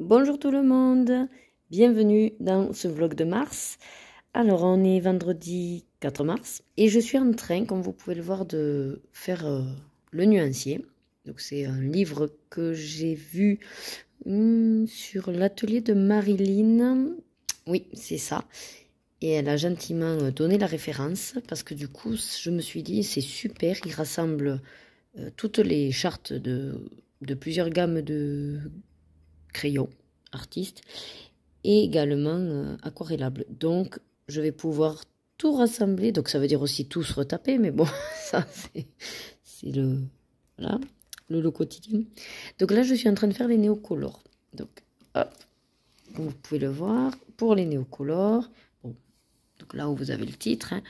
Bonjour tout le monde, bienvenue dans ce vlog de mars. Alors on est vendredi 4 mars et je suis en train, comme vous pouvez le voir, de faire le nuancier. Donc c'est un livre que j'ai vu sur l'atelier de Marilyn. Oui, c'est ça. Et elle a gentiment donné la référence parce que du coup je me suis dit c'est super, il rassemble toutes les chartes de plusieurs gammes de crayons artistes et également aquarellables. Donc je vais pouvoir tout rassembler, donc ça veut dire aussi tous retaper, mais bon, ça c'est le, voilà, le quotidien. Donc là je suis en train de faire les néocolores. Donc hop, comme vous pouvez le voir, pour les néocolores, bon, donc là où vous avez le titre, hein,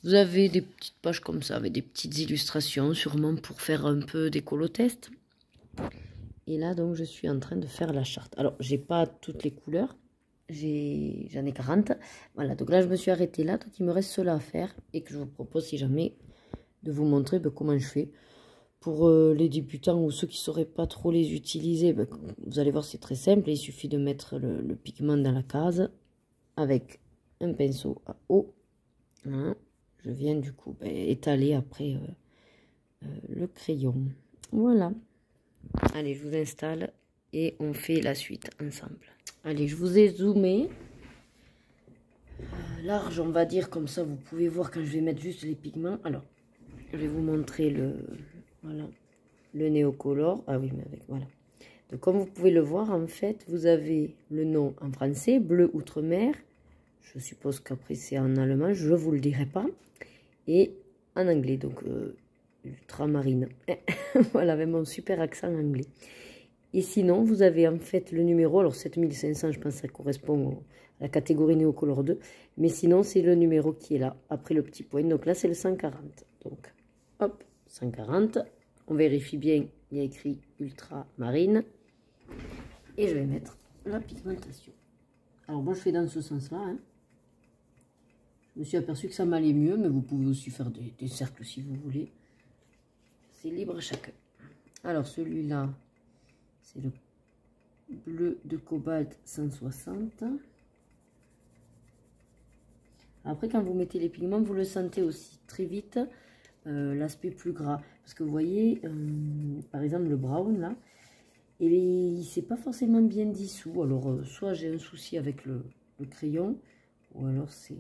vous avez des petites pages comme ça, avec des petites illustrations, sûrement pour faire un peu des colotests. Et là, donc, je suis en train de faire la charte. Alors, j'ai pas toutes les couleurs. J'en ai 40. Voilà, donc là, je me suis arrêtée là. Donc, il me reste cela à faire. Et que je vous propose, si jamais, de vous montrer comment je fais. Pour les débutants ou ceux qui ne sauraient pas trop les utiliser, vous allez voir, c'est très simple. Il suffit de mettre le pigment dans la case avec un pinceau à eau. Voilà. Je viens du coup étaler après le crayon. Voilà. Allez, je vous installe et on fait la suite ensemble. Allez, je vous ai zoomé. Large, on va dire, comme ça, vous pouvez voir quand je vais mettre juste les pigments. Alors, je vais vous montrer voilà, le néocolore. Ah oui, mais avec, voilà. Donc, comme vous pouvez le voir, en fait, vous avez le nom en français, bleu outre-mer. Je suppose qu'après, c'est en allemand, je ne vous le dirai pas. Et en anglais, donc ultramarine. Voilà, avec mon super accent anglais. Et sinon, vous avez en fait le numéro, alors 7500, je pense que ça correspond à la catégorie néocolore 2. Mais sinon, c'est le numéro qui est là, après le petit point. Donc là, c'est le 140. Donc, hop, 140. On vérifie bien, il y a écrit ultramarine. Et je vais mettre la pigmentation. Alors moi, je fais dans ce sens-là. Hein. Je me suis aperçu que ça m'allait mieux, mais vous pouvez aussi faire des cercles si vous voulez. C'est libre à chacun. Alors celui-là, c'est le bleu de cobalt 160. Après, quand vous mettez les pigments, vous le sentez aussi très vite, l'aspect plus gras. Parce que vous voyez, par exemple, le brown, là, et il s'est pas forcément bien dissous. Alors, soit j'ai un souci avec le crayon, ou alors c'est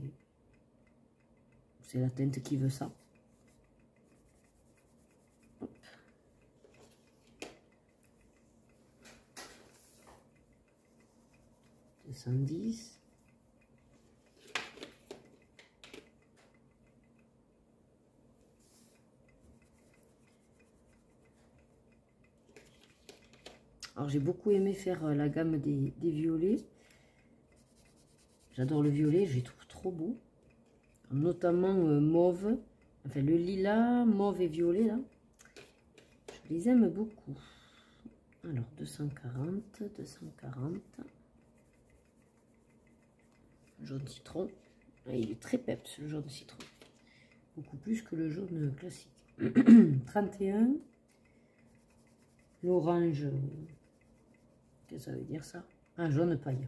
la teinte qui veut ça. 210. Alors j'ai beaucoup aimé faire la gamme des violets. J'adore le violet, je les trouve trop beau. Notamment mauve, enfin le lilas, mauve et violet là. Je les aime beaucoup. Alors 240, 240. Jaune citron. Ah, il est très peps le jaune citron. Beaucoup plus que le jaune classique. 31. L'orange. Qu'est-ce que ça veut dire ça? Ah, jaune paille.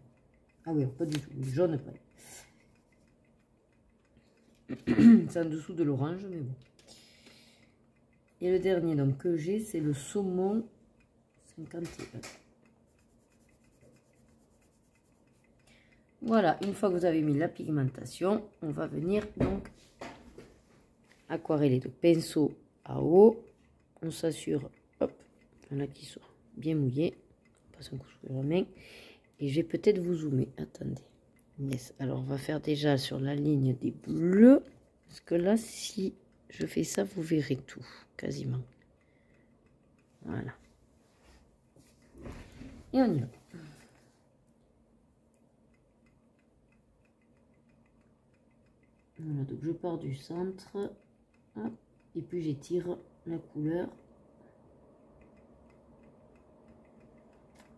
Ah oui, pas du tout. Jaune paille. C'est en dessous de l'orange, mais bon. Et le dernier donc, que j'ai, c'est le saumon 51. Voilà, une fois que vous avez mis la pigmentation, on va venir donc aquareller. Donc pinceau à eau, on s'assure, hop, là qu'il soit bien mouillé. On passe un coup sur la main. Et je vais peut-être vous zoomer. Attendez. Yes. Alors, on va faire déjà sur la ligne des bleus. Parce que là, si je fais ça, vous verrez tout, quasiment. Voilà. Et on y va. Voilà, donc je pars du centre. Hop, et puis j'étire la couleur.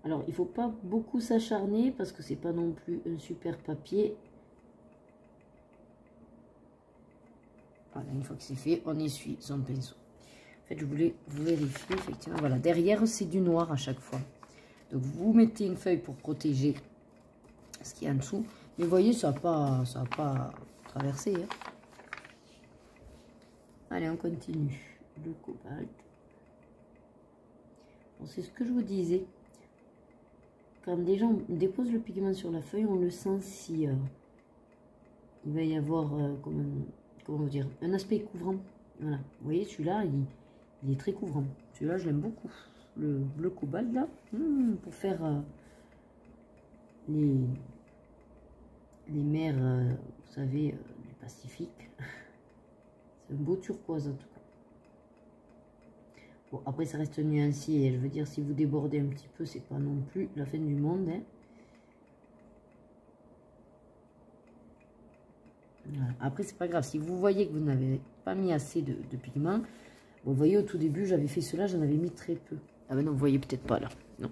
Alors, il ne faut pas beaucoup s'acharner parce que c'est pas non plus un super papier. Voilà, une fois que c'est fait, on essuie son pinceau. En fait, je voulais vous vérifier, effectivement. Voilà, derrière, c'est du noir à chaque fois. Donc vous mettez une feuille pour protéger ce qu'il y a en dessous. Mais vous voyez, ça n'a pas traversé. Hein. Allez, on continue. Le cobalt. Bon, c'est ce que je vous disais. Quand des gens déposent le pigment sur la feuille, on le sent si il va y avoir comment vous dire, un aspect couvrant. Voilà. Vous voyez, celui-là, il est très couvrant. Celui-là, je l'aime beaucoup. Le bleu cobalt, là, pour faire les mers, vous savez, du Pacifique. C'est un beau turquoise, en tout cas. Bon, après, ça reste nuancier. Je veux dire, si vous débordez un petit peu, c'est pas non plus la fin du monde. Hein. Voilà. Après, c'est pas grave. Si vous voyez que vous n'avez pas mis assez de pigment, bon, vous voyez, au tout début, j'avais fait cela, j'en avais mis très peu. Ah ben non, vous voyez peut-être pas là. Non.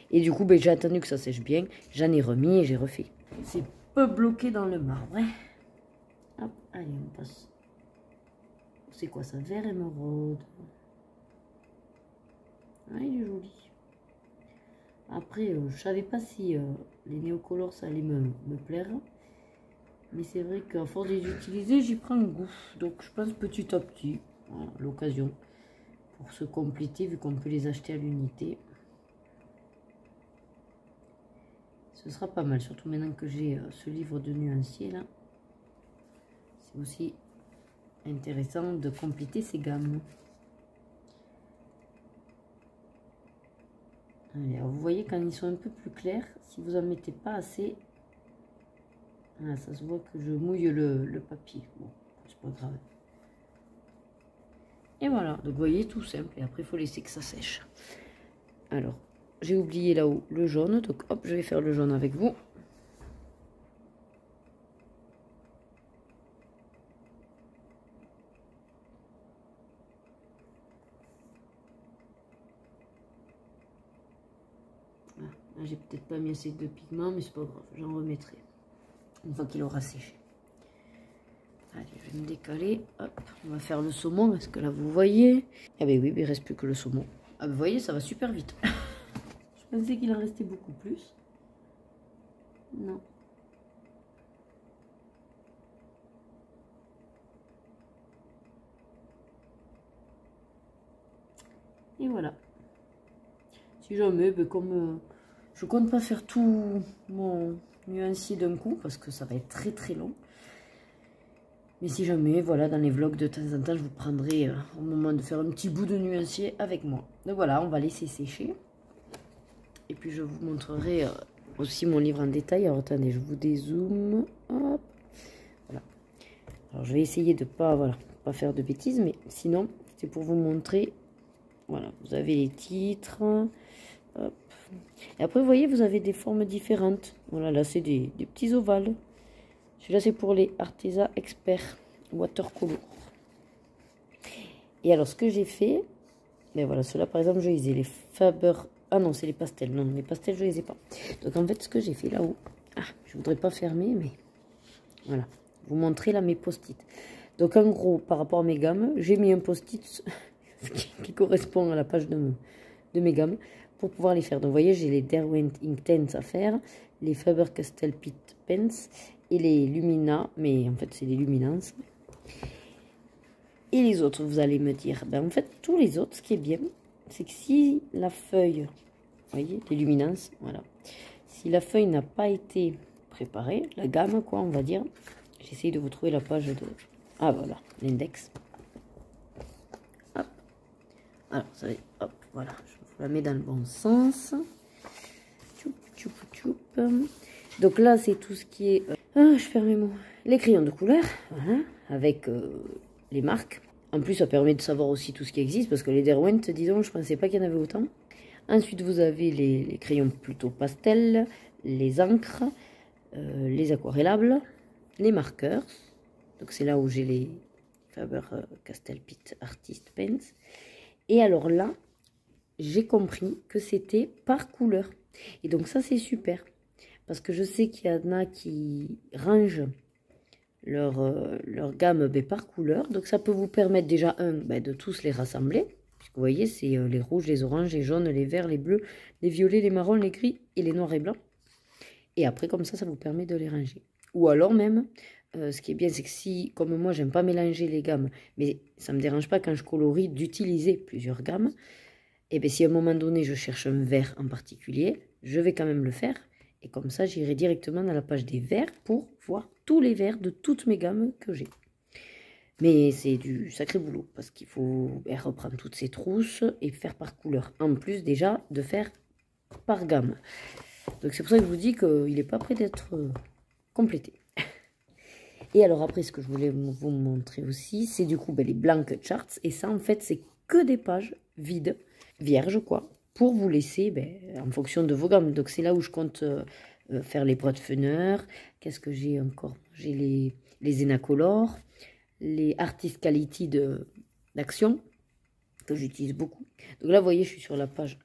Et du coup, ben, j'ai attendu que ça sèche bien. J'en ai remis et j'ai refait. C'est peu bloqué dans le marbre. Hein. Hop, allez, on passe. C'est quoi ça? Vert émeraude. Ah, il est joli. Après, je savais pas si les néocolores, ça allait me plaire. Mais c'est vrai qu'à force de les utiliser, j'y prends un goût. Donc, je pense petit à petit, voilà, l'occasion pour se compléter, vu qu'on peut les acheter à l'unité. Ce sera pas mal, surtout maintenant que j'ai ce livre de nuancier là. C'est aussi intéressant de compléter ces gammes. Allez, alors vous voyez quand ils sont un peu plus clairs, si vous en mettez pas assez, ah, ça se voit que je mouille le papier. Bon, c'est pas grave. Et voilà, donc vous voyez, tout simple. Et après, il faut laisser que ça sèche. Alors, j'ai oublié là-haut le jaune, donc hop, je vais faire le jaune avec vous. J'ai peut-être pas mis assez de pigment, mais c'est pas grave, j'en remettrai une fois qu'il aura séché. Allez, je vais me décaler. Hop, on va faire le saumon parce que là vous voyez. Ah ben oui, il reste plus que le saumon. Ah ben vous voyez, ça va super vite. Je pensais qu'il en restait beaucoup plus. Non. Et voilà. Si jamais, ben comme je compte pas faire tout mon nuancier d'un coup parce que ça va être très très long. Mais si jamais, voilà, dans les vlogs de temps en temps, je vous prendrai au moment de faire un petit bout de nuancier avec moi. Donc voilà, on va laisser sécher. Et puis je vous montrerai aussi mon livre en détail. Alors attendez, je vous dézoome. Hop. Voilà. Alors je vais essayer de pas faire de bêtises, mais sinon, c'est pour vous montrer. Voilà, vous avez les titres. Hop. Et après, vous voyez, vous avez des formes différentes. Voilà, là, c'est des petits ovales. Celui-là, c'est pour les artisans experts watercolor. Et alors, ce que j'ai fait, ben voilà, ceux-là, par exemple, je les ai, les Faber. Ah non, c'est les pastels. Non, les pastels, je les ai pas. Donc, en fait, ce que j'ai fait là-haut, je voudrais pas fermer, mais voilà, vous montrer là mes post-it. Donc, en gros, par rapport à mes gammes, j'ai mis un post-it qui correspond à la page de mes gammes pour pouvoir les faire. Donc, vous voyez, j'ai les Derwent Inktense à faire, les Faber-Castell Pitt Pens et les Lumina, mais en fait, c'est les Luminance. Et les autres, vous allez me dire, ben en fait, tous les autres, ce qui est bien, c'est que si la feuille, vous voyez, les Luminance, voilà, si la feuille n'a pas été préparée, la gamme, quoi, on va dire, j'essaye de vous trouver la page de... Ah, voilà, l'index. Hop. Alors, ça va, hop, voilà, je vous la mets dans le bon sens. Tchoup, tchoup, tchoup. Donc là, c'est tout ce qui est... je ferme mes mots. Les crayons de couleur, voilà, avec les marques. En plus, ça permet de savoir aussi tout ce qui existe, parce que les Derwent, disons, je ne pensais pas qu'il y en avait autant. Ensuite, vous avez les crayons plutôt pastel, les encres, les aquarellables, les marqueurs. Donc c'est là où j'ai les Faber-Castell Pitt Artist Pens. Et alors là, j'ai compris que c'était par couleur. Et donc ça, c'est super. Parce que je sais qu'il y en a qui rangent leur gamme par couleur. Donc ça peut vous permettre déjà, de tous les rassembler. Vous voyez, c'est les rouges, les oranges, les jaunes, les verts, les bleus, les violets, les marrons, les gris et les noirs et blancs. Et après, comme ça vous permet de les ranger. Ou alors même, ce qui est bien, c'est que si, comme moi, j'aime pas mélanger les gammes, mais ça ne me dérange pas quand je colorie d'utiliser plusieurs gammes, et bien si à un moment donné, je cherche un vert en particulier, je vais quand même le faire. Et comme ça, j'irai directement dans la page des verts pour voir tous les verts de toutes mes gammes que j'ai. Mais c'est du sacré boulot, parce qu'il faut reprendre toutes ces trousses et faire par couleur. En plus déjà de faire par gamme. Donc c'est pour ça que je vous dis qu'il n'est pas prêt d'être complété. Et alors après, ce que je voulais vous montrer aussi, c'est du coup les blank charts. Et ça, en fait, c'est que des pages vides, vierges quoi, pour vous laisser en fonction de vos gammes. Donc c'est là où je compte faire les Broadfunner. Qu'est-ce que j'ai encore? J'ai les Enacolor, les Artist Quality d'Action, que j'utilise beaucoup. Donc là, vous voyez, je suis sur la page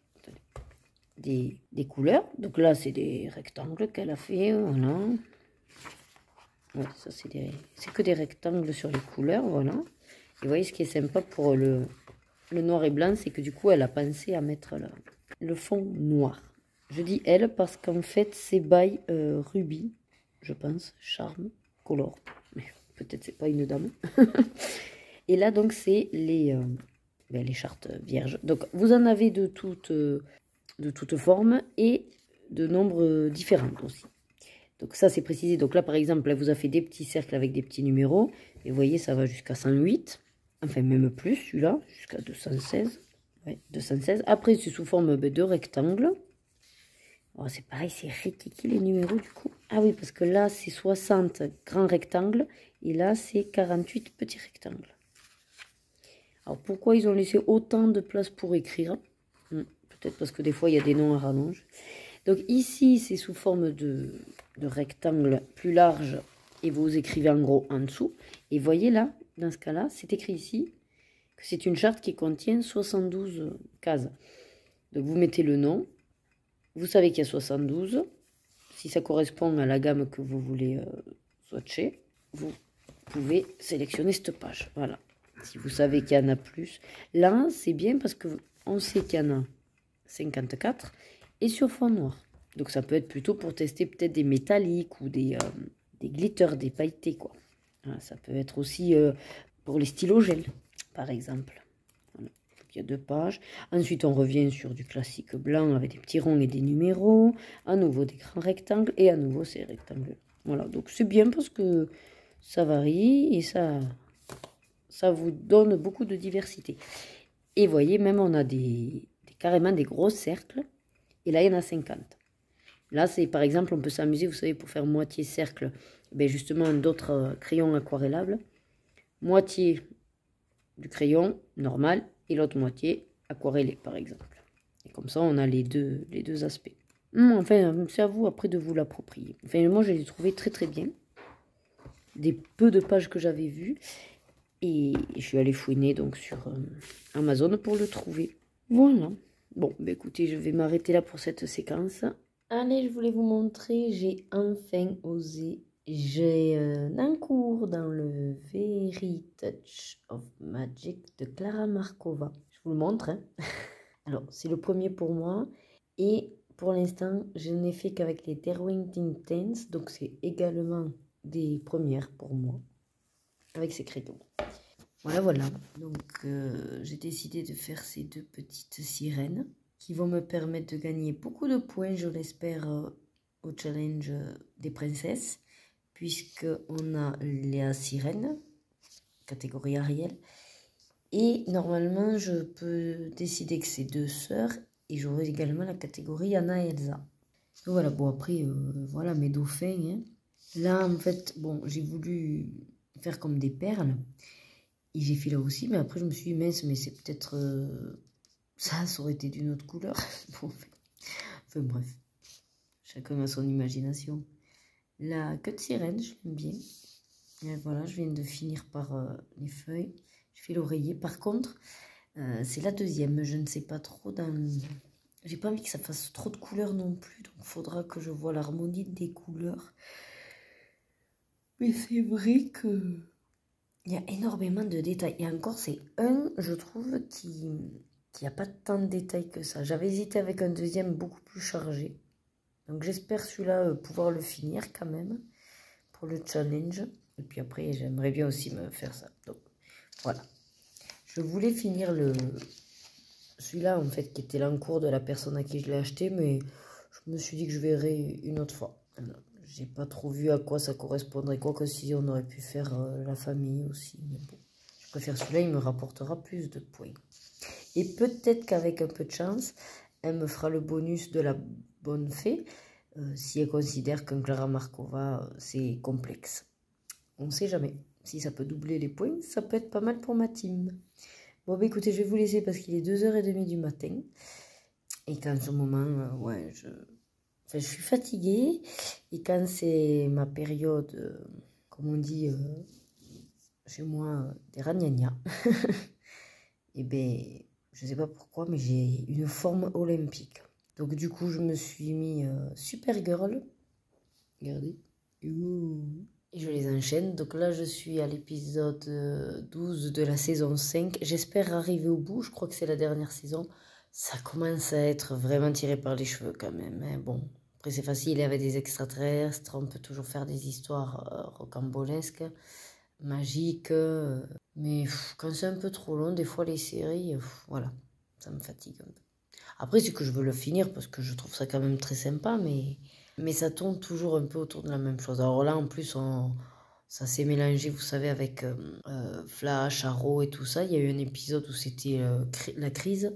des couleurs. Donc là, c'est des rectangles qu'elle a fait, voilà. Ouais, ça, c'est que des rectangles sur les couleurs, voilà. Et vous voyez, ce qui est sympa pour le noir et blanc, c'est que du coup, elle a pensé à mettre le fond noir. Je dis elle parce qu'en fait, c'est by Ruby, je pense, Charme Color. Mais peut-être c'est pas une dame. Et là, donc, c'est les chartes vierges. Donc, vous en avez de toutes formes et de nombres différents aussi. Donc ça, c'est précisé. Donc là, par exemple, elle vous a fait des petits cercles avec des petits numéros. Et vous voyez, ça va jusqu'à 108. Enfin, même plus, celui-là, jusqu'à 216. Ouais, 216. Après, c'est sous forme de rectangle. Oh, c'est pareil, c'est ridicule les numéros du coup. Ah oui, parce que là, c'est 60 grands rectangles. Et là, c'est 48 petits rectangles. Alors, pourquoi ils ont laissé autant de place pour écrire? Peut-être parce que des fois, il y a des noms à rallonge. Donc ici, c'est sous forme de rectangle plus large et vous écrivez en gros en dessous. Et voyez là, dans ce cas-là, c'est écrit ici que c'est une charte qui contient 72 cases. Donc vous mettez le nom, vous savez qu'il y a 72. Si ça correspond à la gamme que vous voulez swatcher, vous pouvez sélectionner cette page. Voilà. Si vous savez qu'il y en a plus. Là, c'est bien parce qu'on sait qu'il y en a 54 et sur fond noir. Donc ça peut être plutôt pour tester peut-être des métalliques ou des glitters, des pailletés quoi. Voilà, ça peut être aussi pour les stylos gel par exemple. Voilà. Donc, il y a 2 pages. Ensuite on revient sur du classique blanc avec des petits ronds et des numéros. À nouveau des grands rectangles et à nouveau ces rectangles. Voilà, donc c'est bien parce que ça varie et ça vous donne beaucoup de diversité. Et vous voyez, même on a carrément des gros cercles. Et là, il y en a 50. Là, c'est par exemple, on peut s'amuser, vous savez, pour faire moitié cercle, justement d'autres crayons aquarellables. Moitié du crayon normal et l'autre moitié aquarellé, par exemple. Et comme ça, on a les deux aspects. Enfin, c'est à vous après de vous l'approprier. Enfin, moi, je l'ai trouvé très très bien. Des peu de pages que j'avais vues. Et je suis allée fouiner donc sur Amazon pour le trouver. Voilà. Bon, écoutez, je vais m'arrêter là pour cette séquence. Allez, je voulais vous montrer, j'ai enfin osé. J'ai un cours dans le Very Touch of Magic de Clara Markova. Je vous le montre. Hein. Alors, c'est le premier pour moi. Et pour l'instant, je n'ai fait qu'avec les Derwent Intense. Donc, c'est également des premières pour moi. Avec ces crayons. Voilà. Donc, j'ai décidé de faire ces 2 petites sirènes qui vont me permettre de gagner beaucoup de points, je l'espère, au challenge des princesses, puisqu'on a la sirène, catégorie Ariel, et normalement, je peux décider que c'est 2 sœurs, et j'aurai également la catégorie Anna et Elsa. Donc voilà, bon après, voilà mes dauphins. Hein. Là, en fait, bon, j'ai voulu faire comme des perles, et j'ai fait là aussi, mais après je me suis dit, mince, mais c'est peut-être... ça aurait été d'une autre couleur. Bon, enfin bref, chacun a son imagination. La queue de sirène, je l'aime bien. Et voilà, je viens de finir par les feuilles. Je fais l'oreiller. Par contre, c'est la deuxième. Je ne sais pas trop dans... J'ai pas envie que ça fasse trop de couleurs non plus. Donc il faudra que je vois l'harmonie des couleurs. Mais c'est vrai que... il y a énormément de détails. Et encore, c'est un, je trouve, qui qu'il n'y a pas tant de détails que ça. J'avais hésité avec un deuxième beaucoup plus chargé. Donc j'espère celui-là pouvoir le finir quand même pour le challenge. Et puis après, j'aimerais bien aussi me faire ça. Donc voilà. Je voulais finir celui-là en fait qui était là en cours de la personne à qui je l'ai acheté, mais je me suis dit que je verrai une autre fois. J'ai pas trop vu à quoi ça correspondrait, quoi que si on aurait pu faire la famille aussi. Mais bon, je préfère celui-là, il me rapportera plus de points. Et peut-être qu'avec un peu de chance, elle me fera le bonus de la bonne fée, si elle considère qu'un Clara Markova, c'est complexe. On ne sait jamais. Si ça peut doubler les points, ça peut être pas mal pour ma team. Bon, bah écoutez, je vais vous laisser parce qu'il est 2h30 du matin. Et qu'en ce moment, ouais, je suis fatiguée. Et quand c'est ma période, comme on dit chez moi, des ragnagnas, et ben, je sais pas pourquoi, mais j'ai une forme olympique. Donc du coup, je me suis mis Supergirl. Regardez. Et je les enchaîne. Donc là, je suis à l'épisode 12 de la saison 5. J'espère arriver au bout. Je crois que c'est la dernière saison. Ça commence à être vraiment tiré par les cheveux quand même. Hein. Bon, après c'est facile, avec des extraterrestres. On peut toujours faire des histoires rocambolesques, magiques. Mais quand c'est un peu trop long, des fois les séries, voilà, ça me fatigue un peu. Après, c'est que je veux le finir parce que je trouve ça quand même très sympa, mais ça tourne toujours un peu autour de la même chose. Alors là, en plus, ça s'est mélangé, vous savez, avec Flash, Arrow et tout ça. Il y a eu un épisode où c'était la crise.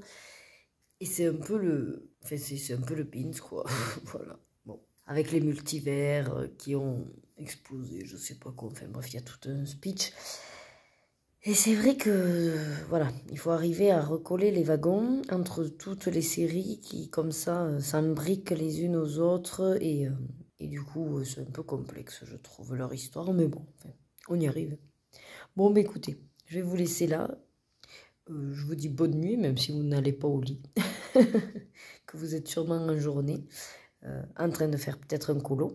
Et c'est un peu enfin, c'est un peu le binge, quoi. Voilà. Bon. Avec les multivers qui ont explosé, je sais pas quoi. Enfin bref, il y a tout un speech. Et c'est vrai que, voilà, il faut arriver à recoller les wagons entre toutes les séries qui, comme ça, s'embriquent les unes aux autres. Et du coup, c'est un peu complexe, je trouve, leur histoire. Mais bon, enfin, on y arrive. Bon, bah écoutez, je vais vous laisser là. Je vous dis bonne nuit, même si vous n'allez pas au lit. Que vous êtes sûrement en journée, en train de faire peut-être un colo.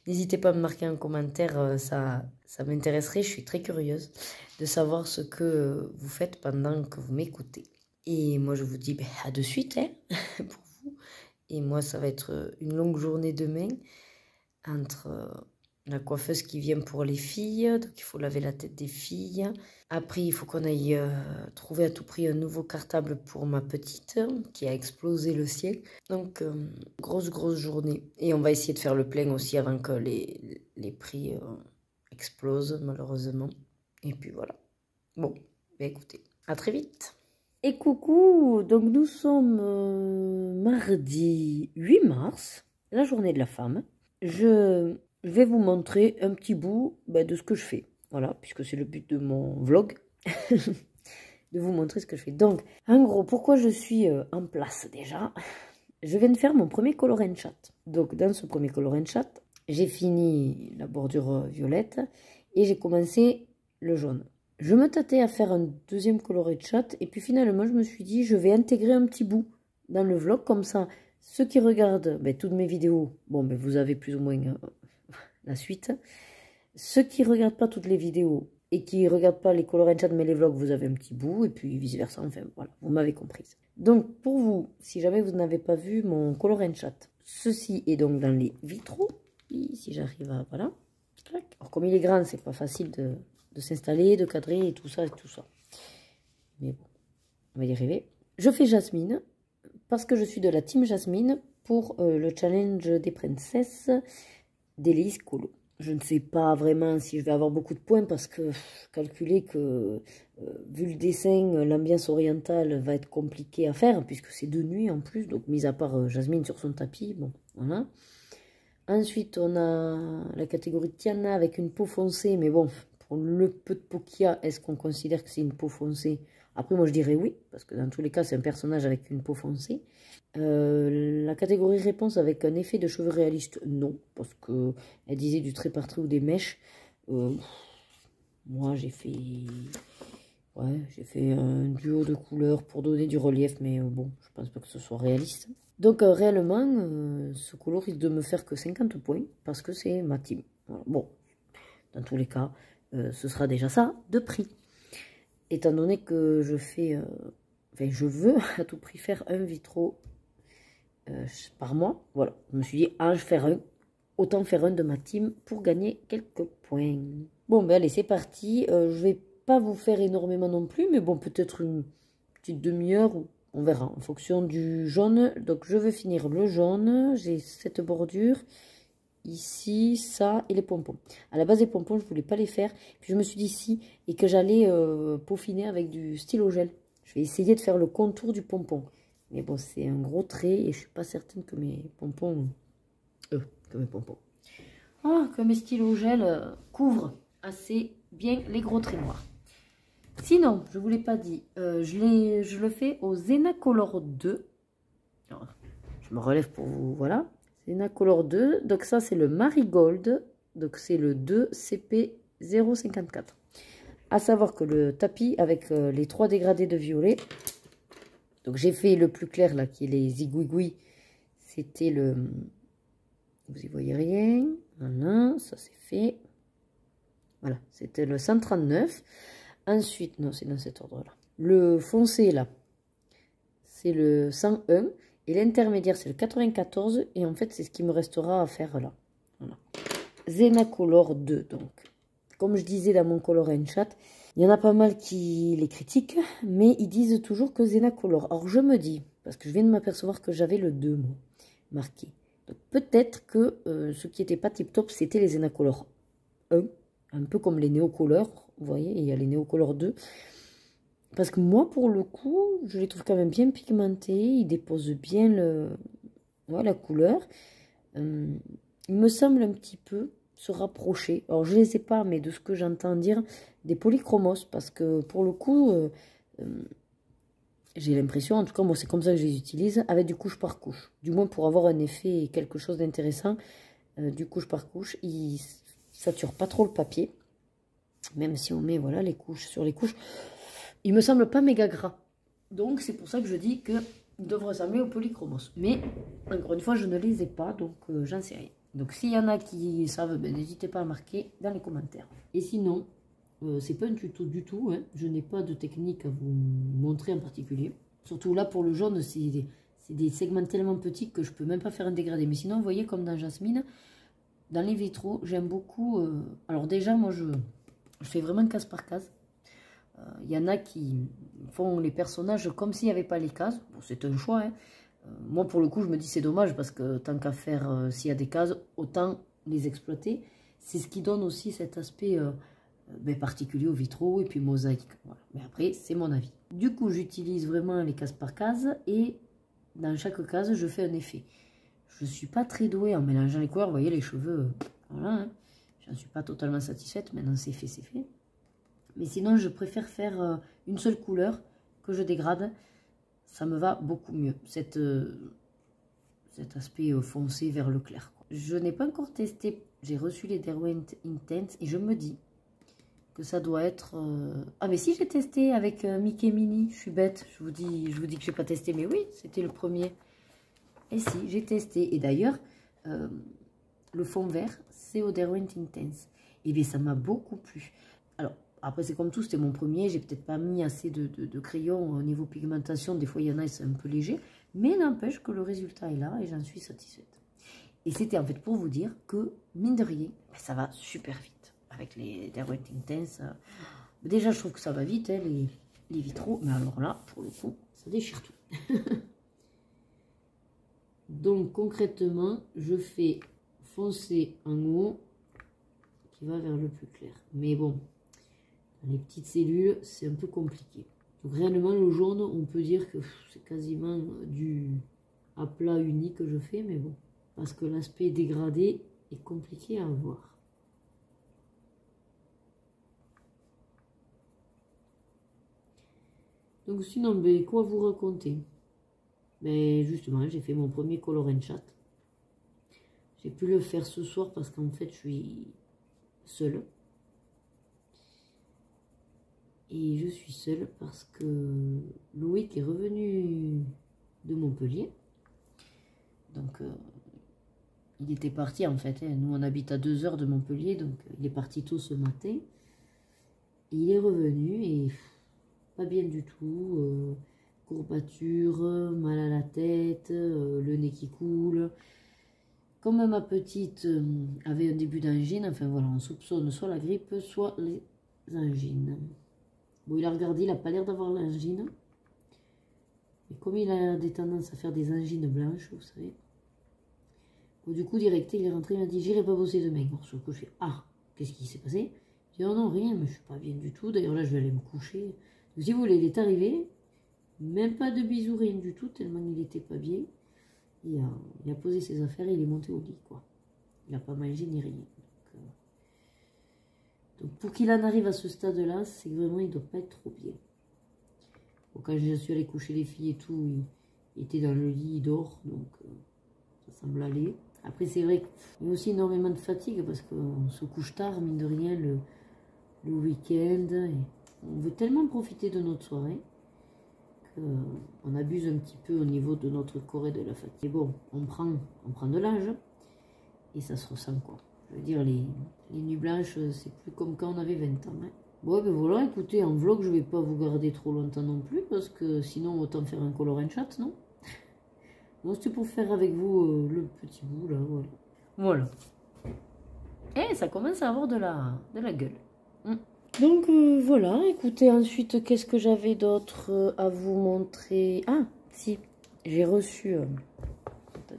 N'hésitez pas à me marquer un commentaire, ça m'intéresserait. Je suis très curieuse de savoir ce que vous faites pendant que vous m'écoutez. Et moi, je vous dis à de suite hein, pour vous. Et moi, ça va être une longue journée demain entre la coiffeuse qui vient pour les filles. Donc, il faut laver la tête des filles. Après, il faut qu'on aille trouver à tout prix un nouveau cartable pour ma petite qui a explosé le ciel. Donc, grosse journée. Et on va essayer de faire le plein aussi avant que les prix explosent, malheureusement. Et puis voilà. Bon, bah écoutez, à très vite. Et coucou, donc nous sommes mardi 8 mars, la journée de la femme. Je vais vous montrer un petit bout de ce que je fais. Voilà, puisque c'est le but de mon vlog, de vous montrer ce que je fais. Donc, en gros, pourquoi je suis en place déjà? Je viens de faire mon premier color and chat. Donc, dans ce premier color and chat, j'ai fini la bordure violette et j'ai commencé le jaune. Je me tâtais à faire un deuxième color and chat et puis finalement, je me suis dit, je vais intégrer un petit bout dans le vlog. Comme ça, ceux qui regardent toutes mes vidéos, bon, vous avez plus ou moins la suite. Ceux qui ne regardent pas toutes les vidéos et qui ne regardent pas les color and chat mais les vlogs, vous avez un petit bout et puis vice versa. Enfin voilà, vous m'avez comprise. Donc pour vous, si jamais vous n'avez pas vu mon color and chat, ceci est donc dans les vitraux. Si j'arrive à voilà. Alors comme il est grand, c'est pas facile de s'installer, de cadrer et tout ça et tout ça. Mais bon, on va y arriver. Je fais Jasmine parce que je suis de la team Jasmine pour le challenge des princesses d'Élise Colo. Je ne sais pas vraiment si je vais avoir beaucoup de points parce que calculer que, vu le dessin, l'ambiance orientale va être compliquée à faire puisque c'est de nuit en plus. Donc, mis à part Jasmine sur son tapis, bon, voilà. Ensuite, on a la catégorie Tiana avec une peau foncée. Mais bon, pour le peu de peau qu'il y a, est-ce qu'on considère que c'est une peau foncée? Après, moi, je dirais oui, parce que dans tous les cas, c'est un personnage avec une peau foncée. La catégorie réponse avec un effet de cheveux réaliste, non, parce que elle disait du trait par trait ou des mèches. Moi, j'ai fait un duo de couleurs pour donner du relief, mais bon, je pense pas que ce soit réaliste. Donc, réellement, ce color risque de me faire que 50 points, parce que c'est ma team. Voilà. Bon, dans tous les cas, ce sera déjà ça de prix. Étant donné que je fais enfin je veux à tout prix faire un vitro par mois. Voilà, je me suis dit, ah, je vais faire un, autant faire un de ma team pour gagner quelques points. Bon, ben allez, c'est parti. Je vais pas vous faire énormément non plus, mais bon, peut-être une petite demi-heure, on verra, en fonction du jaune. Donc, je vais finir le jaune. J'ai cette bordure, ici, ça, et les pompons. À la base des pompons, je voulais pas les faire. Puis, je me suis dit si, et que j'allais peaufiner avec du stylo gel. Je vais essayer de faire le contour du pompon. Mais bon, c'est un gros trait, et je suis pas certaine que mes pompons... que mes stylos gel couvrent assez bien les gros traits noirs. Sinon, je ne vous l'ai pas dit, je le fais au Zena Color 2. Alors, je me relève pour vous, voilà. Zena Color 2, donc ça c'est le Marigold, donc c'est le 2 CP054. À savoir que le tapis avec les 3 dégradés de violet, donc j'ai fait le plus clair là, qui est les zigouigouis, c'était le... Vous y voyez rien. Voilà, ça c'est fait. Voilà, c'était le 139. Ensuite, non, c'est dans cet ordre-là. Le foncé, là, c'est le 101. Et l'intermédiaire, c'est le 94. Et en fait, c'est ce qui me restera à faire là. Voilà. Zena Color 2, donc. Comme je disais dans mon Color and Chat, il y en a pas mal qui les critiquent, mais ils disent toujours que Zena Color. Alors, je me dis, parce que je viens de m'apercevoir que j'avais le 2, moi, marqué. Peut-être que ce qui n'était pas tip top, c'était les Zena Color 1, un peu comme les Neocolor, vous voyez, il y a les Neocolor 2. Parce que moi, pour le coup, je les trouve quand même bien pigmentés, ils déposent bien la couleur. Il me semble un petit peu se rapprocher, alors je ne les ai pas, mais de ce que j'entends dire, des polychromos, parce que pour le coup... j'ai l'impression, en tout cas moi c'est comme ça que je les utilise, avec du couche par couche. Du moins pour avoir un effet et quelque chose d'intéressant, du couche par couche, il sature pas trop le papier. Même si on met voilà les couches sur les couches, il me semble pas méga gras. Donc c'est pour ça que je dis que il devrait ressembler au polychromos. Mais encore une fois je ne les ai pas, donc j'en sais rien. Donc s'il y en a qui savent, ben, n'hésitez pas à marquer dans les commentaires. Et sinon... c'est pas un tuto du tout, hein. Je n'ai pas de technique à vous montrer en particulier. Surtout là pour le jaune, c'est des segments tellement petits que je peux même pas faire un dégradé. Mais sinon, vous voyez comme dans Jasmine, dans les vitraux, j'aime beaucoup... Alors déjà, moi je fais vraiment case par case. Il y en a qui font les personnages comme s'il n'y avait pas les cases. Bon, c'est un choix, hein. Moi pour le coup, je me dis c'est dommage parce que tant qu'à faire, s'il y a des cases, autant les exploiter. C'est ce qui donne aussi cet aspect... particulier au vitraux et puis mosaïque. Voilà. Mais après, c'est mon avis. Du coup, j'utilise vraiment les cases par case et dans chaque case, je fais un effet. Je ne suis pas très douée en mélangeant les couleurs. Vous voyez, les cheveux, voilà. Hein. Je n'en suis pas totalement satisfaite. Maintenant, c'est fait, c'est fait. Mais sinon, je préfère faire une seule couleur que je dégrade. Ça me va beaucoup mieux. Cet aspect foncé vers le clair, quoi. Je n'ai pas encore testé. J'ai reçu les Derwent Intense et je me dis que ça doit être... Ah mais si, j'ai testé avec Mickey Mini, je suis bête, je vous dis que j'ai pas testé, mais oui, c'était le premier. Et si, j'ai testé. Et d'ailleurs, le fond vert, c'est au Derwent Intense. Et bien, ça m'a beaucoup plu. Alors, après, c'est comme tout, c'était mon premier, j'ai peut-être pas mis assez de crayons au niveau pigmentation, des fois, il y en a, c'est un peu léger, mais n'empêche que le résultat est là et j'en suis satisfaite. Et c'était en fait pour vous dire que, mine de rien, ça va super vite. Avec les Derwent Intense. Déjà, je trouve que ça va vite, hein, les vitraux. Mais alors là, pour le coup, ça déchire tout. Donc, concrètement, je fais foncer en haut qui va vers le plus clair. Mais bon, dans les petites cellules, c'est un peu compliqué. Donc, réellement, le jaune, on peut dire que c'est quasiment du à plat uni que je fais. Mais bon, parce que l'aspect dégradé est compliqué à avoir. Donc sinon, ben, quoi vous raconter? Ben, justement, j'ai fait mon premier Color and Chat. J'ai pu le faire ce soir parce qu'en fait, je suis seule. Et je suis seule parce que Loïc est revenu de Montpellier. Donc, il était parti en fait. Hein. Nous, on habite à 2 heures de Montpellier. Donc, il est parti tôt ce matin. Et il est revenu et... pas bien du tout, courbatures, mal à la tête, le nez qui coule. Comme ma petite avait un début d'angine, enfin voilà, on soupçonne soit la grippe, soit les angines. Bon, il a regardé, il n'a pas l'air d'avoir l'angine. Et comme il a des tendances à faire des angines blanches, vous savez. Bon, du coup, direct, il est rentré, il m'a dit, j'irai pas bosser demain. Alors, sur le coup, je fais, ah, qu'est-ce qui s'est passé? Je dis, oh non, rien, mais je suis pas bien du tout. D'ailleurs, là, je vais aller me coucher. Donc, si vous voulez, il est arrivé, même pas de bisous, rien du tout, tellement il était pas bien. Il a posé ses affaires et il est monté au lit, quoi. Il n'a pas mangé ni rien. Donc pour qu'il en arrive à ce stade-là, c'est que vraiment, il ne doit pas être trop bien. Bon, quand je suis allée coucher les filles et tout, il était dans le lit, il dort, donc ça semble aller. Après, c'est vrai qu'il y a aussi énormément de fatigue parce qu'on se couche tard, mine de rien, le week-end. On veut tellement profiter de notre soirée qu'on abuse un petit peu au niveau de notre corps et de la fatigue. Et bon, on prend de l'âge et ça se ressent, quoi. Je veux dire, les nuits blanches, c'est plus comme quand on avait 20 ans. Hein. Bon, ben voilà, écoutez, en vlog, je vais pas vous garder trop longtemps non plus, parce que sinon, autant faire un color and chat, non? Bon, c'était pour faire avec vous le petit bout, là, voilà. Voilà. Et ça commence à avoir de la gueule. Donc, voilà, écoutez, ensuite, qu'est-ce que j'avais d'autre à vous montrer? Ah, si, j'ai reçu,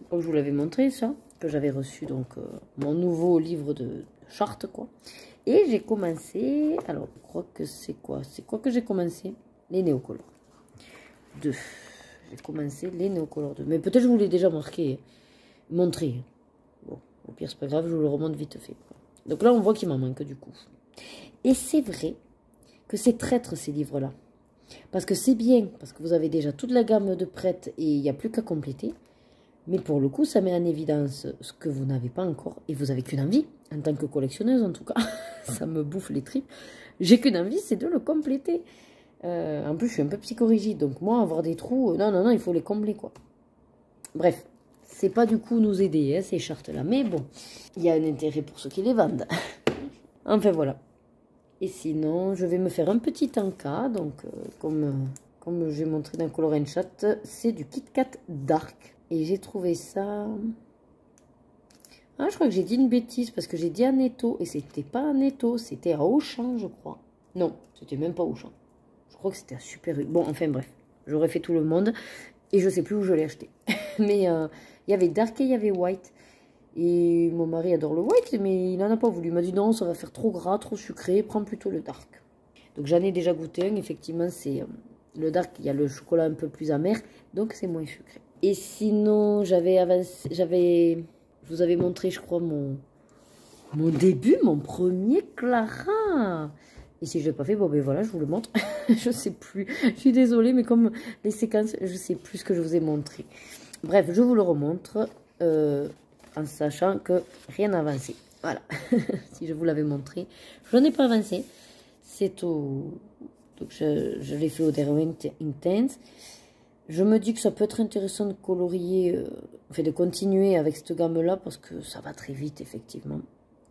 comme je vous l'avais montré, ça, que j'avais reçu, donc, mon nouveau livre de chartes, quoi. Et j'ai commencé, alors, je crois que c'est quoi? C'est quoi que j'ai commencé? Les néocolores 2. J'ai commencé les néocolores 2. Mais peut-être je vous l'ai déjà montré. Bon, au pire, c'est pas grave, je vous le remonte vite fait, quoi. Donc là, on voit qu'il m'en manque, du coup. Et c'est vrai que c'est traître, ces livres-là. Parce que c'est bien, parce que vous avez déjà toute la gamme de prêts et il n'y a plus qu'à compléter. Mais pour le coup, ça met en évidence ce que vous n'avez pas encore. Et vous n'avez qu'une envie, en tant que collectionneuse en tout cas. Ça me bouffe les tripes. J'ai qu'une envie, c'est de le compléter. En plus, je suis un peu psychorigide. Donc moi, avoir des trous, non, il faut les combler, quoi. Bref, c'est pas du coup nous aider, hein, ces chartes-là. Mais bon, il y a un intérêt pour ceux qui les vendent. Enfin, voilà. Et sinon, je vais me faire un petit encas. Donc, comme j'ai montré dans Color and Chat, c'est du Kit Kat Dark. Et j'ai trouvé ça... Ah, je crois que j'ai dit une bêtise parce que j'ai dit à Netto. Et c'était pas à Netto, c'était à Auchan, je crois. Non, c'était même pas Auchan. Je crois que c'était à Super U. Bon, enfin bref, j'aurais fait tout le monde. Et je sais plus où je l'ai acheté. Mais il y avait Dark et il y avait White. Et mon mari adore le White, mais il n'en a pas voulu. Il m'a dit non, ça va faire trop gras, trop sucré. Prends plutôt le Dark. Donc j'en ai déjà goûté un. Effectivement, c'est le Dark, il y a le chocolat un peu plus amer. Donc c'est moins sucré. Et sinon, je vous avais montré, je crois, mon début, mon premier Clara. Et si je l'ai pas fait, bon ben voilà, je vous le montre. Je sais plus. Je suis désolée, mais comme les séquences, je sais plus ce que je vous ai montré. Bref, je vous le remontre en sachant que rien n'a avancé. Voilà. Si je vous l'avais montré, je n'ai pas avancé. C'est au... Donc je l'ai fait au Derwent Intense. Je me dis que ça peut être intéressant de colorier, enfin de continuer avec cette gamme-là parce que ça va très vite, effectivement.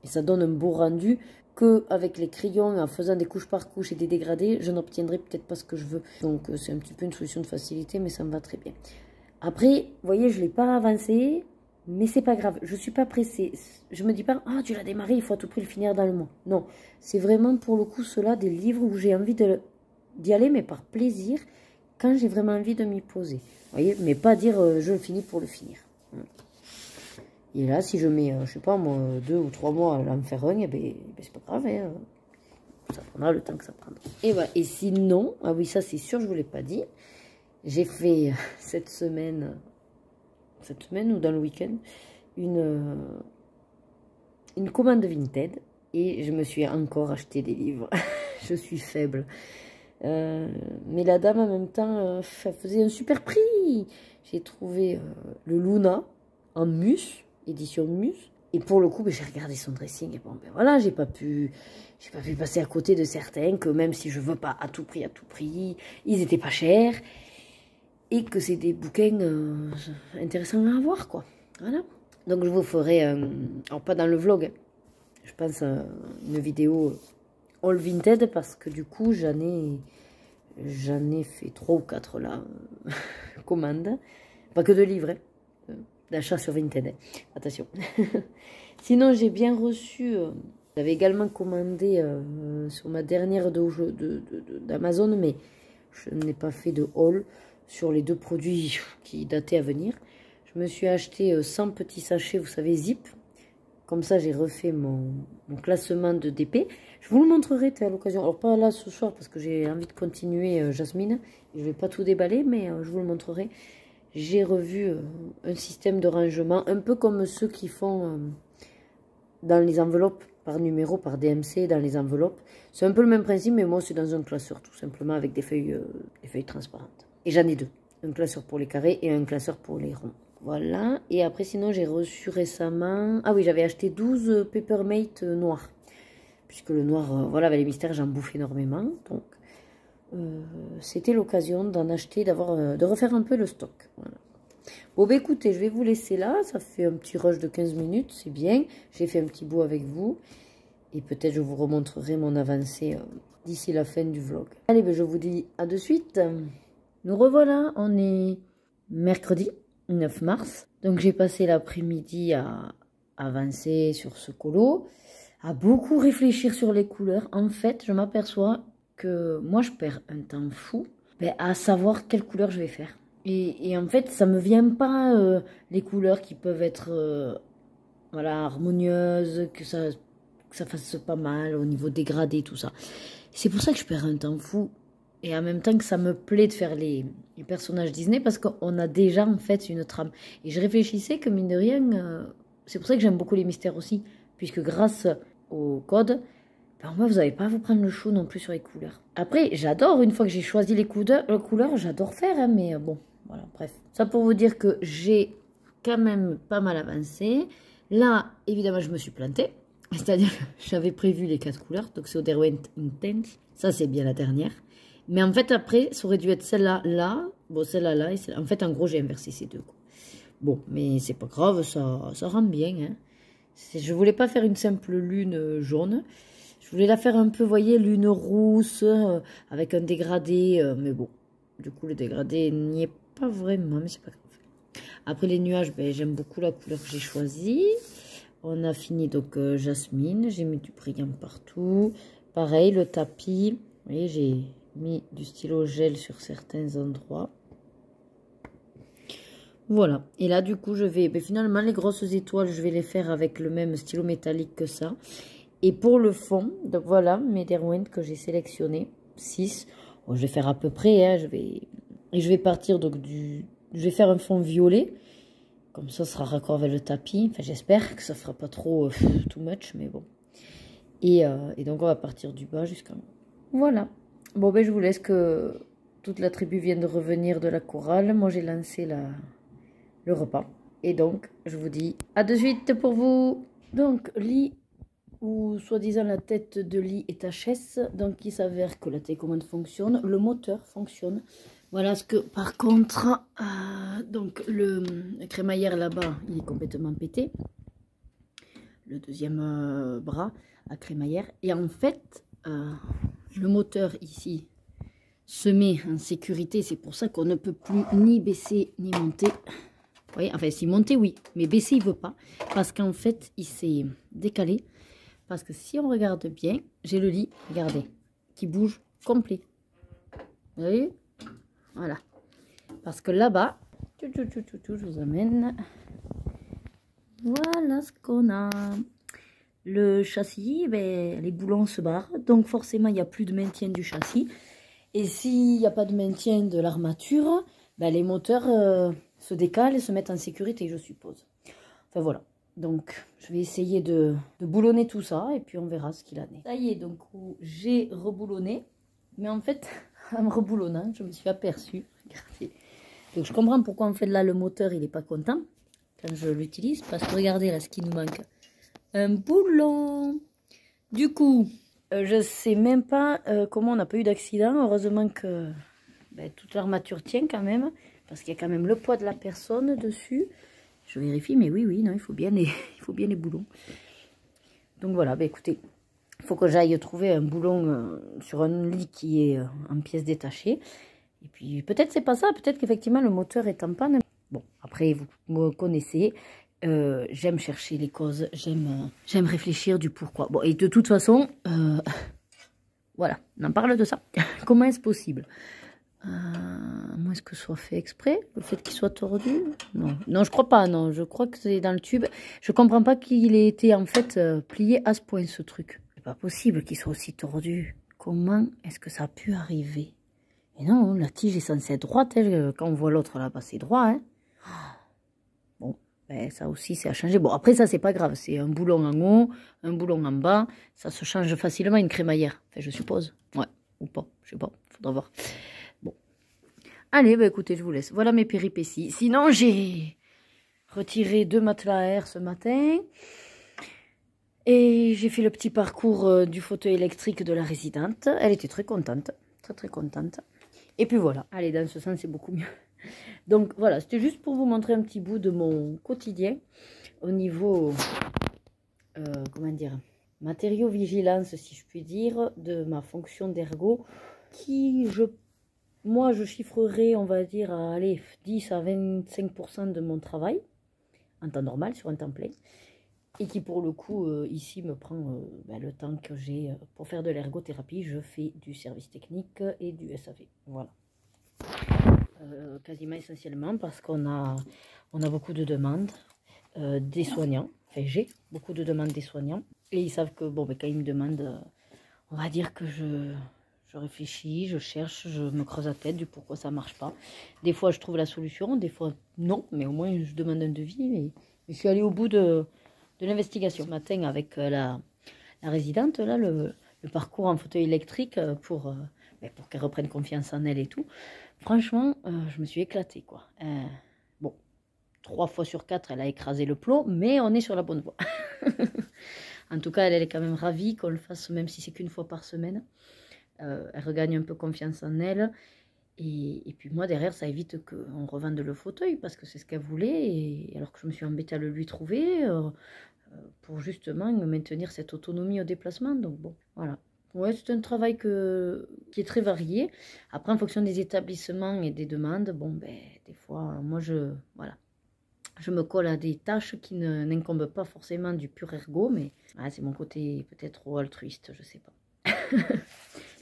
Et ça donne un beau rendu qu'avec les crayons, en faisant des couches par couche et des dégradés, je n'obtiendrai peut-être pas ce que je veux. Donc c'est un petit peu une solution de facilité, mais ça me va très bien. Après, vous voyez, je ne l'ai pas avancé, mais c'est pas grave. Je ne suis pas pressée. Je me dis pas, ah, tu l'as démarré, il faut à tout prix le finir dans le mois. Non, c'est vraiment pour le coup cela des livres où j'ai envie d'y aller, mais par plaisir, quand j'ai vraiment envie de m'y poser. Vous voyez, mais pas dire je le finis pour le finir. Et là, si je mets, je sais pas moi, 2 ou 3 mois à en faire un, eh ben, c'est pas grave, hein. Ça prendra le temps que ça prendra. Et voilà. Et sinon, ah oui, ça c'est sûr, je vous l'ai pas dit. J'ai fait cette semaine ou dans le week-end, une commande Vinted. Et je me suis encore acheté des livres. Je suis faible. Mais la dame en même temps elle faisait un super prix. J'ai trouvé le Luna en mus, édition mus, et pour le coup j'ai regardé son dressing et bon ben voilà, j'ai pas pu passer à côté de certains que même si je veux pas à tout prix ils étaient pas chers et que c'est des bouquins intéressants à avoir, quoi. Voilà, donc je vous ferai alors pas dans le vlog, hein, je pense une vidéo all Vinted parce que du coup j'en ai J'en ai fait 3 ou 4 là, commandes. Pas que de livres, hein. D'achat sur Vinted, hein. Attention. Sinon, j'ai bien reçu, j'avais également commandé sur ma dernière d'Amazon, mais je n'ai pas fait de haul sur les 2 produits qui dataient à venir. Je me suis acheté 100 petits sachets, vous savez, Zip. Comme ça, j'ai refait mon classement de DP. Je vous le montrerai à l'occasion. Alors, pas là ce soir, parce que j'ai envie de continuer Jasmine. Je ne vais pas tout déballer, mais je vous le montrerai. J'ai revu un système de rangement, un peu comme ceux qui font dans les enveloppes, par numéro, par DMC, dans les enveloppes. C'est un peu le même principe, mais moi, c'est dans un classeur, tout simplement, avec des feuilles transparentes. Et j'en ai 2. Un classeur pour les carrés et un classeur pour les ronds. Voilà. Et après, sinon, j'ai reçu récemment... Ah oui, j'avais acheté 12 Peppermate noirs. Puisque le noir, voilà, avec les mystères, j'en bouffe énormément. Donc, c'était l'occasion d'en acheter, de refaire un peu le stock. Voilà. Bon, bah écoutez, je vais vous laisser là. Ça fait un petit rush de 15 minutes, c'est bien. J'ai fait un petit bout avec vous. Et peut-être je vous remontrerai mon avancée d'ici la fin du vlog. Allez, ben, je vous dis à de suite. Nous revoilà, on est mercredi 9 mars. Donc j'ai passé l'après-midi à avancer sur ce colo, à beaucoup réfléchir sur les couleurs. En fait, je m'aperçois que moi je perds un temps fou à savoir quelle couleur je vais faire. Et en fait, ça me vient pas les couleurs qui peuvent être voilà, harmonieuses, que ça fasse pas mal au niveau dégradé, tout ça. C'est pour ça que je perds un temps fou. Et en même temps que ça me plaît de faire les personnages Disney, parce qu'on a déjà en fait une trame. Et je réfléchissais que mine de rien, c'est pour ça que j'aime beaucoup les mystères aussi, puisque grâce au code, ben moi vous n'allez pas à vous prendre le chou non plus sur les couleurs. Après, j'adore, une fois que j'ai choisi les couleurs, j'adore faire, hein, mais bon, voilà, bref. Ça pour vous dire que j'ai quand même pas mal avancé. Là, évidemment, je me suis plantée. C'est-à-dire que j'avais prévu les 4 couleurs, donc c'est Derwent Intense. Ça, c'est bien la dernière. Mais en fait, après, ça aurait dû être celle-là, là. Bon, celle-là, là. Et celle-là. En fait, en gros, j'ai inversé ces 2. Quoi. Bon, mais c'est pas grave, ça rend bien. Hein. Je voulais pas faire une simple lune jaune. Je voulais la faire un peu, vous voyez, lune rousse, avec un dégradé. Mais bon, du coup, le dégradé n'y est pas vraiment, mais c'est pas grave. Après les nuages, ben, j'aime beaucoup la couleur que j'ai choisie. On a fini donc Jasmine, j'ai mis du brillant partout. Pareil, le tapis, vous voyez, j'ai mis du stylo gel sur certains endroits. Voilà, et là du coup je vais, ben, finalement les grosses étoiles, je vais les faire avec le même stylo métallique que ça. Et pour le fond, donc voilà mes Derwent que j'ai sélectionné, 6. Bon, je vais faire à peu près, hein, je vais partir donc je vais faire un fond violet. Comme ça sera raccord avec le tapis. Enfin, j'espère que ça fera pas trop too much, mais bon. Et donc, on va partir du bas jusqu'en haut. Voilà. Bon, ben, je vous laisse que toute la tribu vient de revenir de la chorale. Moi, j'ai lancé le repas. Et donc, je vous dis à de suite pour vous. Donc, lit, ou soi-disant la tête de lit est HS. Donc, il s'avère que la télécommande fonctionne. Le moteur fonctionne. Voilà ce que, par contre, donc le crémaillère là-bas, il est complètement pété. Le deuxième bras à crémaillère. Et en fait, le moteur ici se met en sécurité. C'est pour ça qu'on ne peut plus ni baisser ni monter. Vous voyez, enfin, si monter, oui. Mais baisser, il ne veut pas. Parce qu'en fait, il s'est décalé. Parce que si on regarde bien, j'ai le lit, regardez, qui bouge complet. Vous voyez ? Voilà. Parce que là-bas, je vous amène. Voilà ce qu'on a. Le châssis, ben, les boulons se barrent. Donc forcément, il n'y a plus de maintien du châssis. Et s'il n'y a pas de maintien de l'armature, ben, les moteurs se décalent et se mettent en sécurité, je suppose. Enfin voilà. Donc, je vais essayer de boulonner tout ça. Et puis, on verra ce qu'il en est. Ça y est, donc, j'ai reboulonné. Mais en fait... En me reboulonnant, je me suis aperçue. Regardez. Donc je comprends pourquoi en fait là le moteur il n'est pas content quand je l'utilise. Parce que regardez là ce qui nous manque. Un boulon. Du coup, je sais même pas comment on n'a pas eu d'accident. Heureusement que ben, toute l'armature tient quand même. Parce qu'il y a quand même le poids de la personne dessus. Je vérifie, mais oui, non, il faut bien les boulons. Donc voilà, ben écoutez. faut que j'aille trouver un boulon sur un lit qui est en pièces détachées. Et puis peut-être c'est pas ça, peut-être qu'effectivement le moteur est en panne. Bon, après vous me connaissez, j'aime chercher les causes, j'aime réfléchir du pourquoi. Bon, et de toute façon, voilà, on en parle de ça. Comment est-ce possible? Moi, est-ce que ce soit fait exprès? Le fait qu'il soit tordu? Non, non, je crois pas, non. Je crois que c'est dans le tube. Je comprends pas qu'il ait été, en fait, plié à ce point, ce truc. C'est pas possible qu'il soit aussi tordu. Comment est-ce que ça a pu arriver? Et non, la tige est censée être droite. Hein. Quand on voit l'autre là-bas, c'est droit. Hein. Bon, ben, ça aussi, c'est à changer. Bon, après, ça, c'est pas grave. C'est un boulon en haut, un boulon en bas. Ça se change facilement, une crémaillère. Enfin, je suppose. Ouais, ou pas. Je sais pas. Faudra voir. Bon. Allez, bah écoutez, je vous laisse. Voilà mes péripéties. Sinon, j'ai retiré 2 matelas à air ce matin. Et j'ai fait le petit parcours du fauteuil électrique de la résidente. Elle était très contente. Très, très contente. Et puis voilà. Allez, dans ce sens, c'est beaucoup mieux. Donc voilà, c'était juste pour vous montrer un petit bout de mon quotidien. Au niveau, comment dire, matériaux-vigilance, si je puis dire, de ma fonction d'ergo. Qui, moi, je chiffrerais, on va dire, à allez, 10 à 25% de mon travail, en temps normal, sur un temps plein, et qui, pour le coup, ici, me prend le temps que j'ai pour faire de l'ergothérapie. Je fais du service technique et du SAV, voilà. Quasiment essentiellement parce qu'on a beaucoup de demandes des soignants, enfin j'ai beaucoup de demandes des soignants, et ils savent que, bon, quand ils me demandent, on va dire que je réfléchis, je cherche, je me creuse la tête du pourquoi ça marche pas. Des fois, je trouve la solution, des fois, non. Mais au moins, je demande un devis. Et je suis allée au bout de l'investigation. Ce matin, avec la résidente, là, le parcours en fauteuil électrique pour qu'elle reprenne confiance en elle et tout. Franchement, je me suis éclatée, quoi. Bon, 3 fois sur 4, elle a écrasé le plot, mais on est sur la bonne voie. En tout cas, elle est quand même ravie qu'on le fasse, même si c'est qu'une fois par semaine. Elle regagne un peu confiance en elle. Et puis moi, derrière, ça évite qu'on revende le fauteuil, parce que c'est ce qu'elle voulait. Et alors que je me suis embêtée à le lui trouver, pour justement maintenir cette autonomie au déplacement. Donc bon, voilà. Ouais, c'est un travail qui est très varié. Après, en fonction des établissements et des demandes, bon, des fois, moi, je me colle à des tâches qui n'incombent pas forcément du pur ergo, mais c'est mon côté peut-être trop altruiste, je sais pas.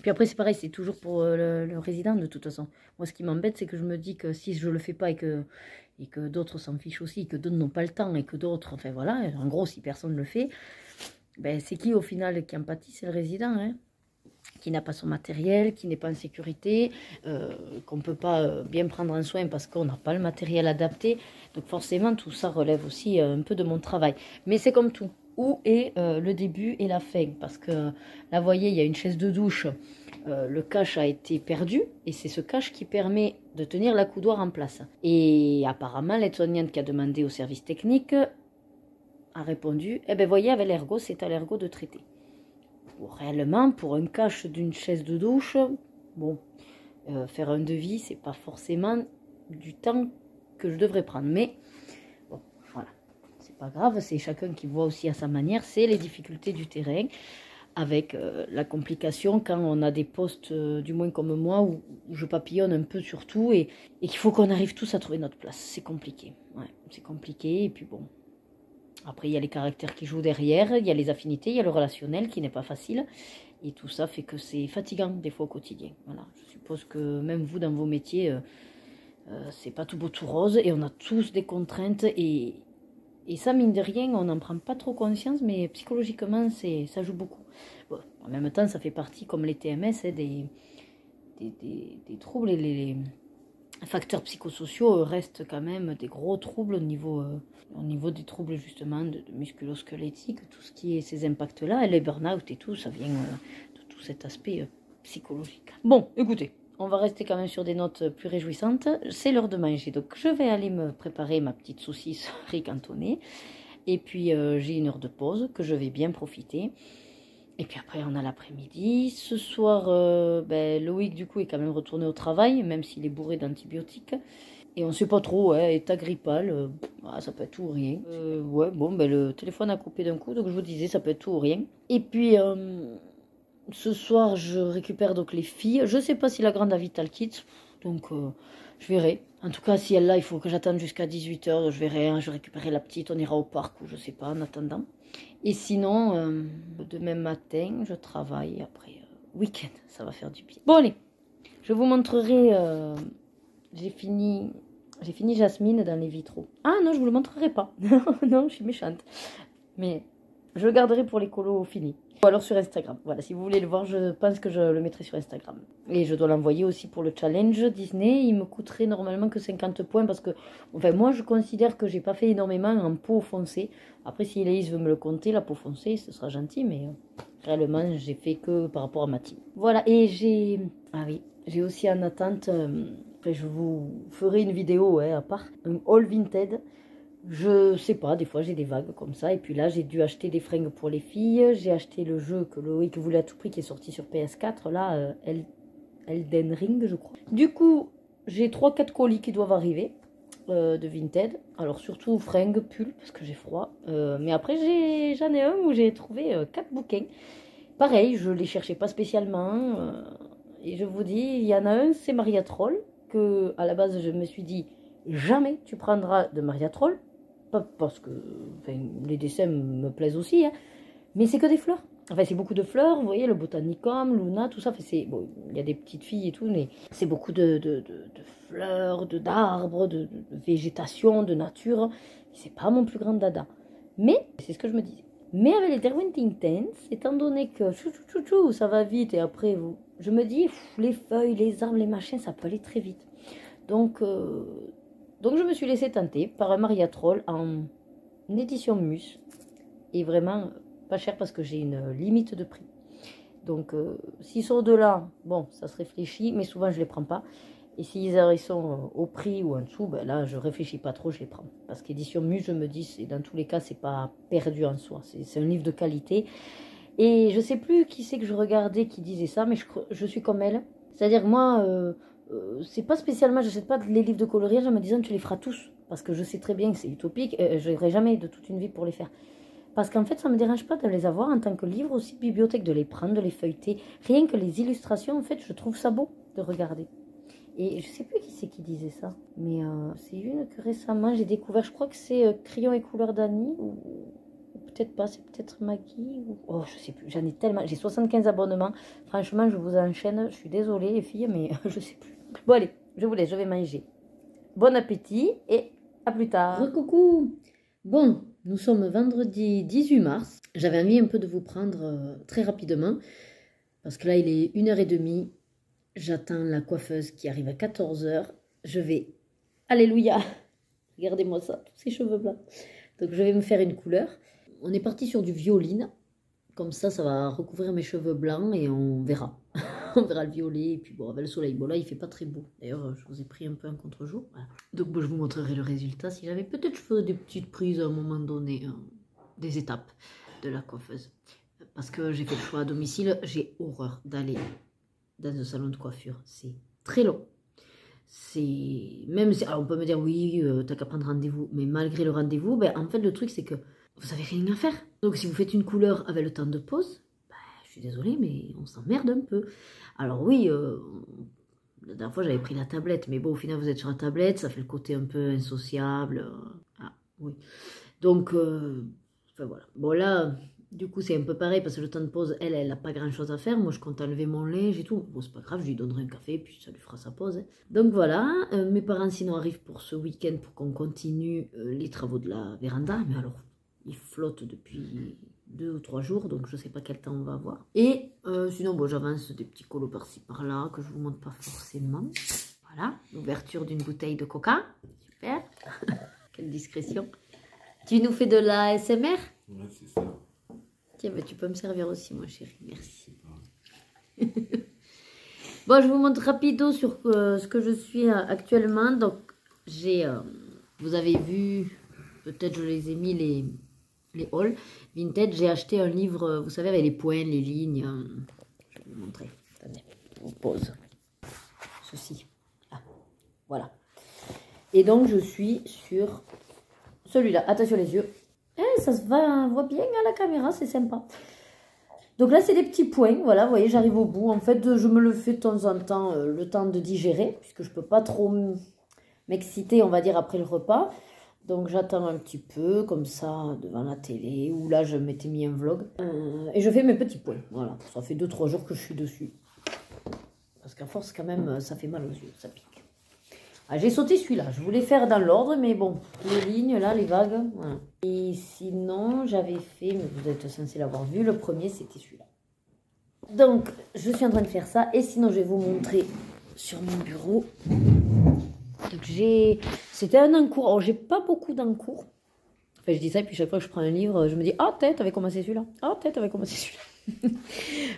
Puis après, c'est pareil, c'est toujours pour le résident, de toute façon. Moi, ce qui m'embête, c'est que je me dis que si je le fais pas et que d'autres s'en fichent aussi, que d'autres n'ont pas le temps et que d'autres, enfin voilà, en gros, si personne ne le fait, c'est qui au final qui en pâtit? C'est le résident, hein, qui n'a pas son matériel, qui n'est pas en sécurité, qu'on ne peut pas bien prendre en soin parce qu'on n'a pas le matériel adapté. Donc forcément, tout ça relève aussi un peu de mon travail. Mais c'est comme tout. Où est le début et la fin? Parce que là, vous voyez, il y a une chaise de douche. Le cache a été perdu et c'est ce cache qui permet de tenir la coudoir en place. Et apparemment, l'aide-soignante qui a demandé au service technique a répondu, voyez, avec l'ergo, c'est à l'ergo de traiter. Bon, réellement, pour un cache d'une chaise de douche, bon, faire un devis, c'est pas forcément du temps que je devrais prendre. Mais bon, voilà, c'est pas grave, c'est chacun qui voit aussi à sa manière. C'est les difficultés du terrain, avec la complication quand on a des postes, du moins comme moi, où je papillonne un peu sur tout et qu'il faut qu'on arrive tous à trouver notre place. C'est compliqué, ouais, c'est compliqué. Et puis bon, après il y a les caractères qui jouent derrière, il y a les affinités, il y a le relationnel qui n'est pas facile. Et tout ça fait que c'est fatigant des fois au quotidien. Voilà, je suppose que même vous dans vos métiers, c'est pas tout beau tout rose et on a tous des contraintes et ça, mine de rien, on n'en prend pas trop conscience, mais psychologiquement, ça joue beaucoup. Bon, en même temps, ça fait partie, comme les TMS, des troubles. Et les facteurs psychosociaux restent quand même des gros troubles au niveau des troubles, justement, de musculo-squelettiques, tout ce qui est ces impacts-là, et les burn-out et tout, ça vient de tout cet aspect psychologique. Bon, écoutez. On va rester quand même sur des notes plus réjouissantes. C'est l'heure de manger, donc je vais aller me préparer ma petite saucisse riz cantonné. Et puis j'ai une heure de pause que je vais bien profiter. Et puis après on a l'après-midi. Ce soir, Loïc du coup est quand même retourné au travail, même s'il est bourré d'antibiotiques. Et on sait pas trop, ouais, état grippal, ça peut être tout ou rien. Ouais, bon, ben le téléphone a coupé d'un coup, donc je vous disais, ça peut être tout ou rien. Et puis, ce soir, je récupère donc les filles. Je sais pas si la grande a Vital Kids, donc je verrai. En tout cas, si elle l'a, il faut que j'attende jusqu'à 18 h, je verrai, hein, je récupérerai la petite, on ira au parc ou je sais pas en attendant. Et sinon, demain matin, je travaille, après week-end, ça va faire du bien. Bon, allez, je vous montrerai, j'ai fini Jasmine dans les vitraux. Ah non, je vous le montrerai pas. Non, je suis méchante. Mais je le garderai pour les colos finis. Ou alors sur Instagram. Voilà, si vous voulez le voir, je pense que je le mettrai sur Instagram. Et je dois l'envoyer aussi pour le challenge Disney. Il me coûterait normalement que 50 points parce que, enfin, moi, je considère que j'ai pas fait énormément en peau foncée. Après, si Héloïse veut me le compter, la peau foncée, ce sera gentil, mais réellement, j'ai fait que par rapport à ma team. Voilà, et j'ai... Ah oui, j'ai aussi en attente... je vous ferai une vidéo à part, un haul Vinted. Je sais pas, des fois j'ai des vagues comme ça. Et puis là, j'ai dû acheter des fringues pour les filles. J'ai acheté le jeu que Loïc voulait à tout prix qui est sorti sur PS4. Là, Elden Ring, je crois. Du coup, j'ai 3-4 colis qui doivent arriver de Vinted. Alors surtout fringues, pulls, parce que j'ai froid. Mais après, j'en ai un où j'ai trouvé 4 bouquins. Pareil, je les cherchais pas spécialement. Et je vous dis, il y en a un, c'est Maria Troll. Que à la base, je me suis dit, jamais tu prendras de Maria Troll. Pas parce que les dessins me plaisent aussi, hein, mais c'est que des fleurs. Enfin, c'est beaucoup de fleurs, vous voyez, le Botanicum, Luna, tout ça. Enfin, bon, il y a des petites filles et tout, mais c'est beaucoup de fleurs, d'arbres, de végétation, de nature. C'est pas mon plus grand dada. Mais, c'est ce que je me disais. Mais avec les Derwent Intense, étant donné que ça va vite et après, je me dis, les feuilles, les arbres, les machins, ça peut aller très vite. Donc je me suis laissée tenter par un Maria Troll en édition Mus. Et vraiment pas cher parce que j'ai une limite de prix. Donc s'ils sont au-delà, bon, ça se réfléchit, mais souvent je les prends pas. Et s'ils sont au prix ou en dessous, ben là je réfléchis pas trop, je les prends. Parce qu'édition Mus, je me dis, dans tous les cas, c'est pas perdu en soi. C'est un livre de qualité. Et je sais plus qui c'est que je regardais qui disait ça, mais je suis comme elle. C'est-à-dire moi... c'est pas spécialement, j'achète pas les livres de coloriage en me disant tu les feras tous, parce que je sais très bien que c'est utopique, je n'aurai jamais de toute une vie pour les faire. Parce qu'en fait, ça me dérange pas de les avoir en tant que livre aussi de bibliothèque, de les prendre, de les feuilleter. Rien que les illustrations, en fait, je trouve ça beau de regarder. Et je sais plus qui c'est qui disait ça, mais c'est une que récemment j'ai découvert, je crois que c'est Crayon et couleurs d'Annie, ou peut-être pas, c'est peut-être Maggie, ou... Oh, je sais plus, j'en ai tellement, j'ai 75 abonnements, franchement, je vous enchaîne, je suis désolée les filles, mais je sais plus. Bon allez, je vous laisse, je vais manger. Bon appétit et à plus tard. Recoucou. Bon, nous sommes vendredi 18 mars. J'avais envie un peu de vous prendre très rapidement. Parce que là, il est 1h30. J'attends la coiffeuse qui arrive à 14 h. Je vais... Alléluia. Regardez-moi ça, tous ces cheveux blancs. Donc je vais me faire une couleur. On est parti sur du violine. Comme ça va recouvrir mes cheveux blancs et on verra. On verra le violet. Et puis bon, avec le soleil, bon là, il fait pas très beau. D'ailleurs, je vous ai pris un peu un contre-jour. Voilà. Donc bon, je vous montrerai le résultat. Si j'avais peut-être, je ferai des petites prises à un moment donné, des étapes de la coiffeuse. Parce que j'ai fait le choix à domicile. J'ai horreur d'aller dans un salon de coiffure. C'est très long. C'est même si, alors on peut me dire oui, t'as qu'à prendre rendez-vous. Mais malgré le rendez-vous, ben, en fait, le truc, c'est que vous n'avez rien à faire. Donc si vous faites une couleur avec le temps de pause, ben, je suis désolée, mais on s'emmerde un peu. Alors oui, la dernière fois j'avais pris la tablette, mais bon, au final vous êtes sur la tablette, ça fait le côté un peu insociable. Ah oui. Donc, enfin voilà. Bon là, du coup c'est un peu pareil parce que le temps de pause, elle n'a pas grand chose à faire. Moi je compte enlever mon linge et tout. Bon c'est pas grave, je lui donnerai un café puis ça lui fera sa pause. Hein. Donc voilà, mes parents sinon arrivent pour ce week-end pour qu'on continue les travaux de la véranda. Mais alors... il flotte depuis 2 ou 3 jours, donc je ne sais pas quel temps on va avoir. Et sinon, bon, j'avance des petits colos par-ci par-là, que je ne vous montre pas forcément. Voilà, l'ouverture d'une bouteille de coca. Super. Quelle discrétion. Tu nous fais de la ASMR? Ouais, c'est ça. Tiens, bah, tu peux me servir aussi, moi chérie. Merci. Bon, je vous montre rapido sur ce que je suis actuellement. Donc, j'ai... vous avez vu, peut-être je les ai mis les hauls Vinted. J'ai acheté un livre, vous savez, avec les points, les lignes. Je vais vous montrer. Attendez, je vous pose. Ceci. Ah, voilà. Et donc, je suis sur celui-là. Attention les yeux. Ça se voit bien à la caméra, c'est sympa. Donc là, c'est des petits points. Voilà, vous voyez, j'arrive au bout. En fait, je me le fais de temps en temps, le temps de digérer, puisque je ne peux pas trop m'exciter, on va dire, après le repas. Donc j'attends un petit peu, comme ça, devant la télé, ou là, je m'étais mis un vlog. Et je fais mes petits points. Voilà, ça fait 2-3 jours que je suis dessus. Parce qu'à force, quand même, ça fait mal aux yeux, ça pique. Ah, j'ai sauté celui-là. Je voulais faire dans l'ordre, mais bon, les lignes, là, les vagues, voilà. Et sinon, j'avais fait, mais vous êtes censé l'avoir vu, le premier, c'était celui-là. Donc, je suis en train de faire ça. Et sinon, je vais vous montrer sur mon bureau. Donc, c'était un encours. Alors, j'ai pas beaucoup d'encours. Enfin, je dis ça, et puis chaque fois que je prends un livre, je me dis, ah, peut-être, t'avais commencé celui-là. Ah, peut-être, t'avais commencé celui-là.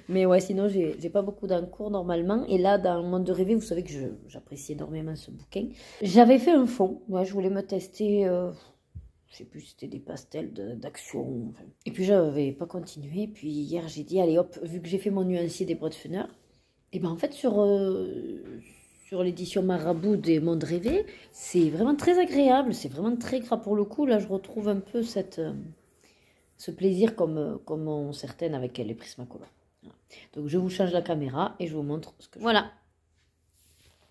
Mais ouais, sinon, j'ai pas beaucoup d'encours normalement. Et là, dans le monde de rêver, vous savez que j'apprécie énormément ce bouquin. J'avais fait un fond. Ouais, je voulais me tester, je sais plus si c'était des pastels d'action. Enfin. Et puis, j'avais pas continué. Puis hier, j'ai dit, allez hop, vu que j'ai fait mon nuancier des Brodfener, et ben en fait, sur l'édition Marabout des Mondes Rêvés, c'est vraiment très agréable. C'est vraiment très gras pour le coup. Là, je retrouve un peu ce plaisir comme ont certaines avec les Prismacolor. Voilà. Donc je vous change la caméra et je vous montre ce que je... Voilà.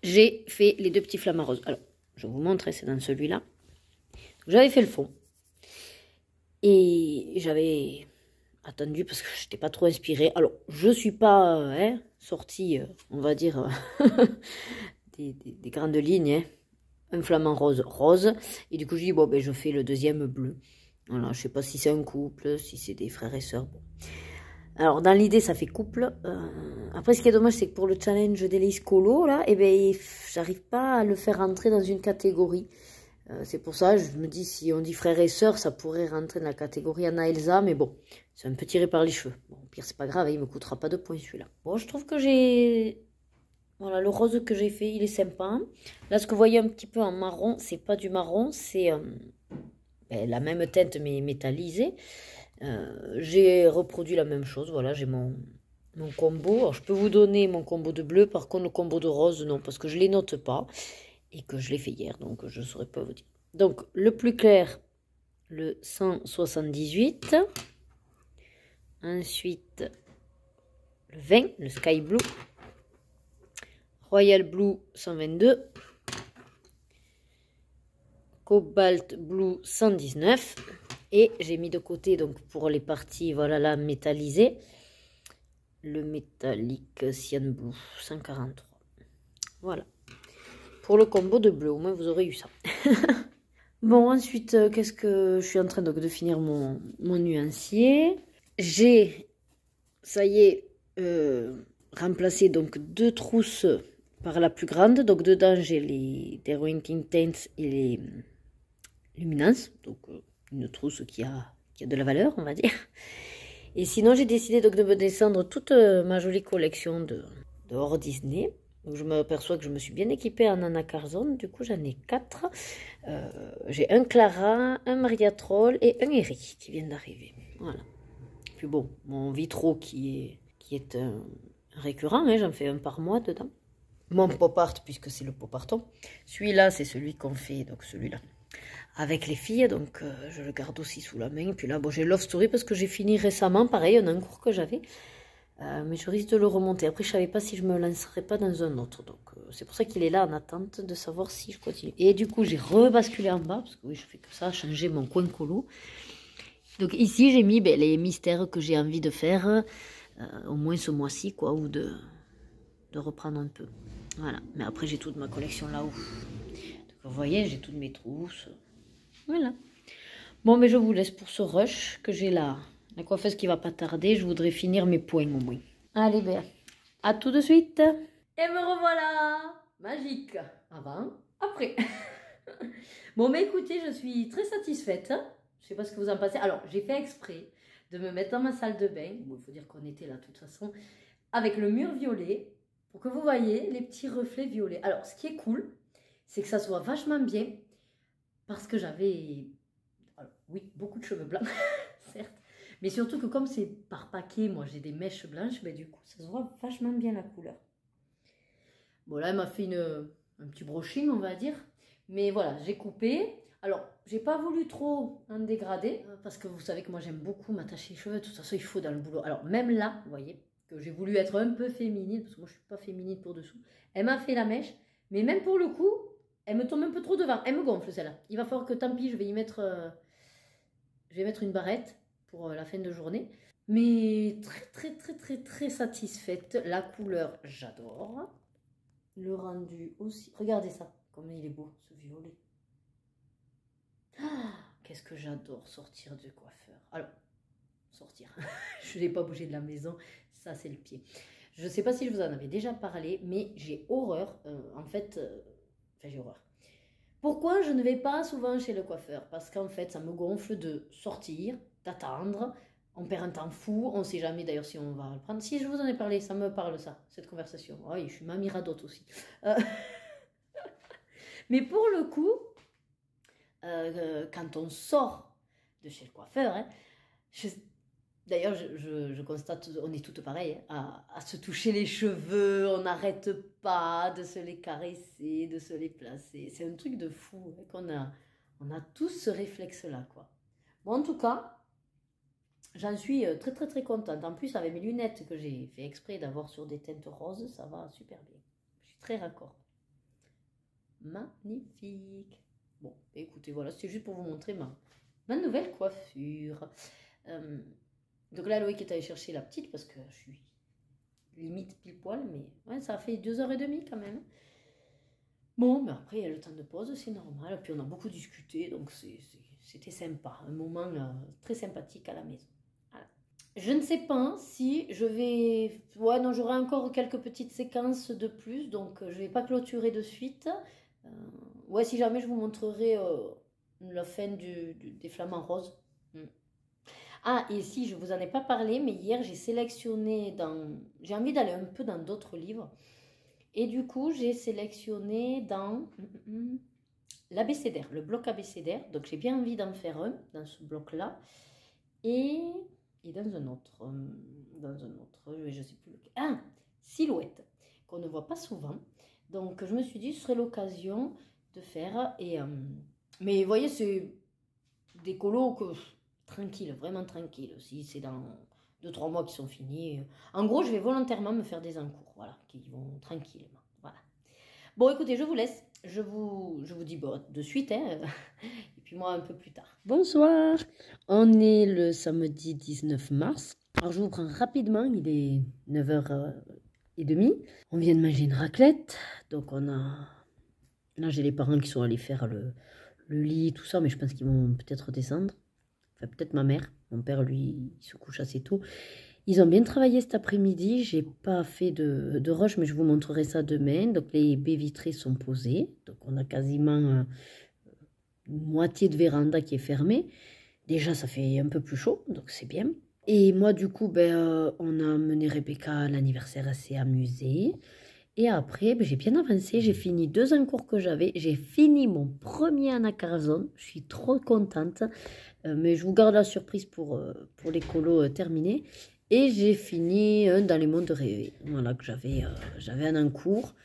J'ai fait les deux petits flamants roses. Alors, je vous montre, c'est dans celui-là. J'avais fait le fond. Et j'avais attendu parce que je n'étais pas trop inspirée. Alors, je ne suis pas sortie, on va dire, des grandes lignes. Hein. Un flamant rose. Et du coup, je dis, bon, ben, je fais le deuxième bleu. Voilà, je sais pas si c'est un couple, si c'est des frères et sœurs. Bon. Alors, dans l'idée, ça fait couple. Après, ce qui est dommage, c'est que pour le challenge d'Élise Colo, là, eh ben, j'arrive pas à le faire rentrer dans une catégorie. C'est pour ça, je me dis, si on dit frères et sœurs, ça pourrait rentrer dans la catégorie Anna Elsa, mais bon, c'est un peu tiré par les cheveux. Bon, au pire, c'est pas grave, hein, il me coûtera pas de points, celui-là. Bon, je trouve que j'ai... Voilà, le rose que j'ai fait, il est sympa. Là, ce que vous voyez un petit peu en marron, c'est pas du marron, c'est... la même teinte mais métallisée. J'ai reproduit la même chose. Voilà, j'ai mon combo. Alors, je peux vous donner mon combo de bleu. Par contre, le combo de rose, non, parce que je ne les note pas et que je l'ai fait hier. Donc, je ne saurais pas vous dire. Donc, le plus clair, le 178. Ensuite, le 20, le Sky Blue. Royal Blue 122. Cobalt Blue 119 et j'ai mis de côté donc pour les parties voilà là métallisées le métallique Cyan Blue 143. Voilà pour le combo de bleu, au moins vous aurez eu ça. Bon, ensuite qu'est-ce que je suis en train donc de finir mon nuancier. J'ai ça y est remplacé donc deux trousses par la plus grande. Donc dedans j'ai les Winking Taints et les Luminance, donc une trousse qui a de la valeur, on va dire. Et sinon, j'ai décidé donc de me descendre toute ma jolie collection de hors Disney. Donc, je m'aperçois que je me suis bien équipée en Anna Carzon. Du coup, j'en ai 4. J'ai un Clara, un Maria Troll et un Eric qui viennent d'arriver. Voilà. Puis bon, mon Vitro qui est un récurrent, hein, j'en fais un par mois dedans. Mon pop art, puisque c'est le pop arton. Celui-là, c'est celui qu'on fait, donc celui-là. Avec les filles, donc je le garde aussi sous la main. Et puis là, bon, j'ai Love Story parce que j'ai fini récemment, pareil, un cours que j'avais. Mais je risque de le remonter. Après, je ne savais pas si je me lancerais pas dans un autre. Donc, c'est pour ça qu'il est là en attente de savoir si je continue. Et du coup, j'ai rebasculé en bas, parce que oui, je fais que ça, changer mon coin colo. Donc ici, j'ai mis les mystères que j'ai envie de faire, au moins ce mois-ci, quoi, ou de reprendre un peu. Voilà. Mais après, j'ai toute ma collection là-haut. Vous voyez, j'ai toutes mes trousses. Voilà. Bon, mais je vous laisse pour ce rush que j'ai là. La coiffeuse qui va pas tarder. Je voudrais finir mes points au moins. Allez, bien. À tout de suite. Et me revoilà. Magique. Avant, après. Bon, mais écoutez, je suis très satisfaite. Je sais pas ce que vous en pensez. Alors, j'ai fait exprès de me mettre dans ma salle de bain. Bon, il faut dire qu'on était là de toute façon. Avec le mur violet. Pour que vous voyez les petits reflets violets. Alors, ce qui est cool, c'est que ça soit vachement bien, parce que j'avais, oui, beaucoup de cheveux blancs, certes, mais surtout que comme c'est par paquet, moi j'ai des mèches blanches, mais du coup ça se voit vachement bien la couleur. Bon là elle m'a fait un petit brushing on va dire, Mais voilà, j'ai coupé. Alors, j'ai pas voulu trop en dégrader, parce que vous savez que moi j'aime beaucoup m'attacher les cheveux, de toute façon il faut dans le boulot. Alors même là, vous voyez, que j'ai voulu être un peu féminine, parce que moi je suis pas féminine pour dessous, elle m'a fait la mèche, mais même pour le coup, elle me tombe un peu trop devant, elle me gonfle celle-là. Il va falloir que tant pis, je vais mettre une barrette pour la fin de journée. Mais très satisfaite, la couleur j'adore, le rendu aussi, regardez ça, comme il est beau ce violet. Ah, qu'est-ce que j'adore sortir du coiffeur. Alors, sortir. Je n'ai pas bougé de la maison, ça c'est le pied. Je ne sais pas si je vous en avais déjà parlé, mais j'ai horreur, j'ai horreur. Pourquoi je ne vais pas souvent chez le coiffeur? Parce qu'en fait, ça me gonfle de sortir, d'attendre, on perd un temps fou, on ne sait jamais d'ailleurs si on va le prendre. Si je vous en ai parlé, ça me parle ça, cette conversation. Oui, je suis mamie radote aussi. Mais pour le coup, quand on sort de chez le coiffeur, hein, d'ailleurs je constate, on est toutes pareilles, hein, à se toucher les cheveux, on n'arrête pas de se les caresser, de se les placer. C'est un truc de fou, hein, on a tous ce réflexe-là, quoi. Bon, en tout cas, j'en suis très contente. En plus, avec mes lunettes que j'ai fait exprès d'avoir sur des teintes roses, ça va super bien. Je suis très raccord. Magnifique. Bon, écoutez, voilà, c'est juste pour vous montrer ma nouvelle coiffure. Donc là, Loïc est allé chercher la petite parce que je suis limite pile poil, mais ouais, ça a fait 2h30 quand même. Bon, mais après, il y a le temps de pause, c'est normal. Puis on a beaucoup discuté, donc c'était sympa. Un moment très sympathique à la maison. Voilà. Je ne sais pas si je vais... Ouais, non, j'aurai encore quelques petites séquences de plus, donc je ne vais pas clôturer de suite. Ouais, si jamais je vous montrerai la fin des flamants roses. Ah, et si, je vous en ai pas parlé, mais hier j'ai sélectionné j'ai envie d'aller un peu dans d'autres livres. Et du coup, j'ai sélectionné dans l'abécédaire, le bloc abécédaire. Donc j'ai bien envie d'en faire un dans ce bloc-là. Et dans un autre, je sais plus lequel. Ah, Silhouette, qu'on ne voit pas souvent. Donc je me suis dit, ce serait l'occasion de faire. Mais vous voyez, c'est des colos tranquille, vraiment tranquille. Si c'est dans 2-3 mois qui sont finis. En gros, je vais volontairement me faire des encours, voilà, qui vont tranquillement. Voilà. Bon, écoutez, je vous laisse. Je vous dis bon, de suite, hein, et puis moi un peu plus tard. Bonsoir, on est le samedi 19 mars. Alors je vous prends rapidement, il est 9h30. On vient de manger une raclette, donc là j'ai les parents qui sont allés faire le lit, tout ça, mais je pense qu'ils vont peut-être descendre. Enfin, peut-être ma mère. Mon père, lui, il se couche assez tôt. Ils ont bien travaillé cet après-midi. J'ai pas fait de rush, mais je vous montrerai ça demain. Donc, les baies vitrées sont posées. Donc, on a quasiment une moitié de véranda qui est fermée. Déjà, ça fait un peu plus chaud, donc c'est bien. Et moi, du coup, on a mené Rebecca à l'anniversaire, elle s'est amusée. Et après, j'ai bien avancé, j'ai fini 2 encours que j'avais. J'ai fini mon premier anacarazone. Je suis trop contente. Mais je vous garde la surprise pour les colos terminés. Et j'ai fini un dans les monts de Réveil. Voilà, que j'avais un encours.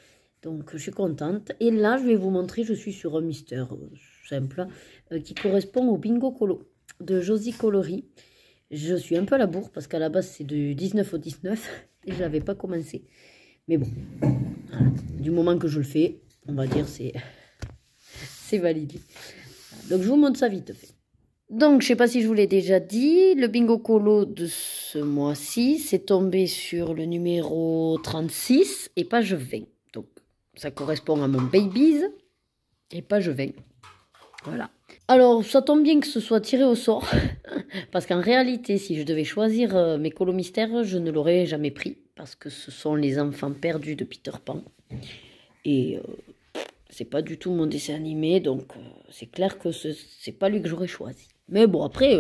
Donc, je suis contente. Et là, je vais vous montrer, je suis sur un mystère simple qui correspond au bingo colo de Josie Coloris. Je suis un peu à la bourre parce qu'à la base, c'est du 19 au 19 et je n'avais pas commencé. Mais bon, voilà. Du moment que je le fais, on va dire c'est validé. Donc je vous montre ça vite fait. Donc je sais pas si je vous l'ai déjà dit, le bingo colo de ce mois-ci, c'est tombé sur le numéro 36 et page 20. Donc ça correspond à mon babies et page 20. Voilà. Alors ça tombe bien que ce soit tiré au sort parce qu'en réalité, si je devais choisir mes colos mystères, je ne l'aurais jamais pris. Parce que ce sont les enfants perdus de Peter Pan. Et c'est pas du tout mon dessin animé, donc c'est clair que c'est pas lui que j'aurais choisi. Mais bon, après,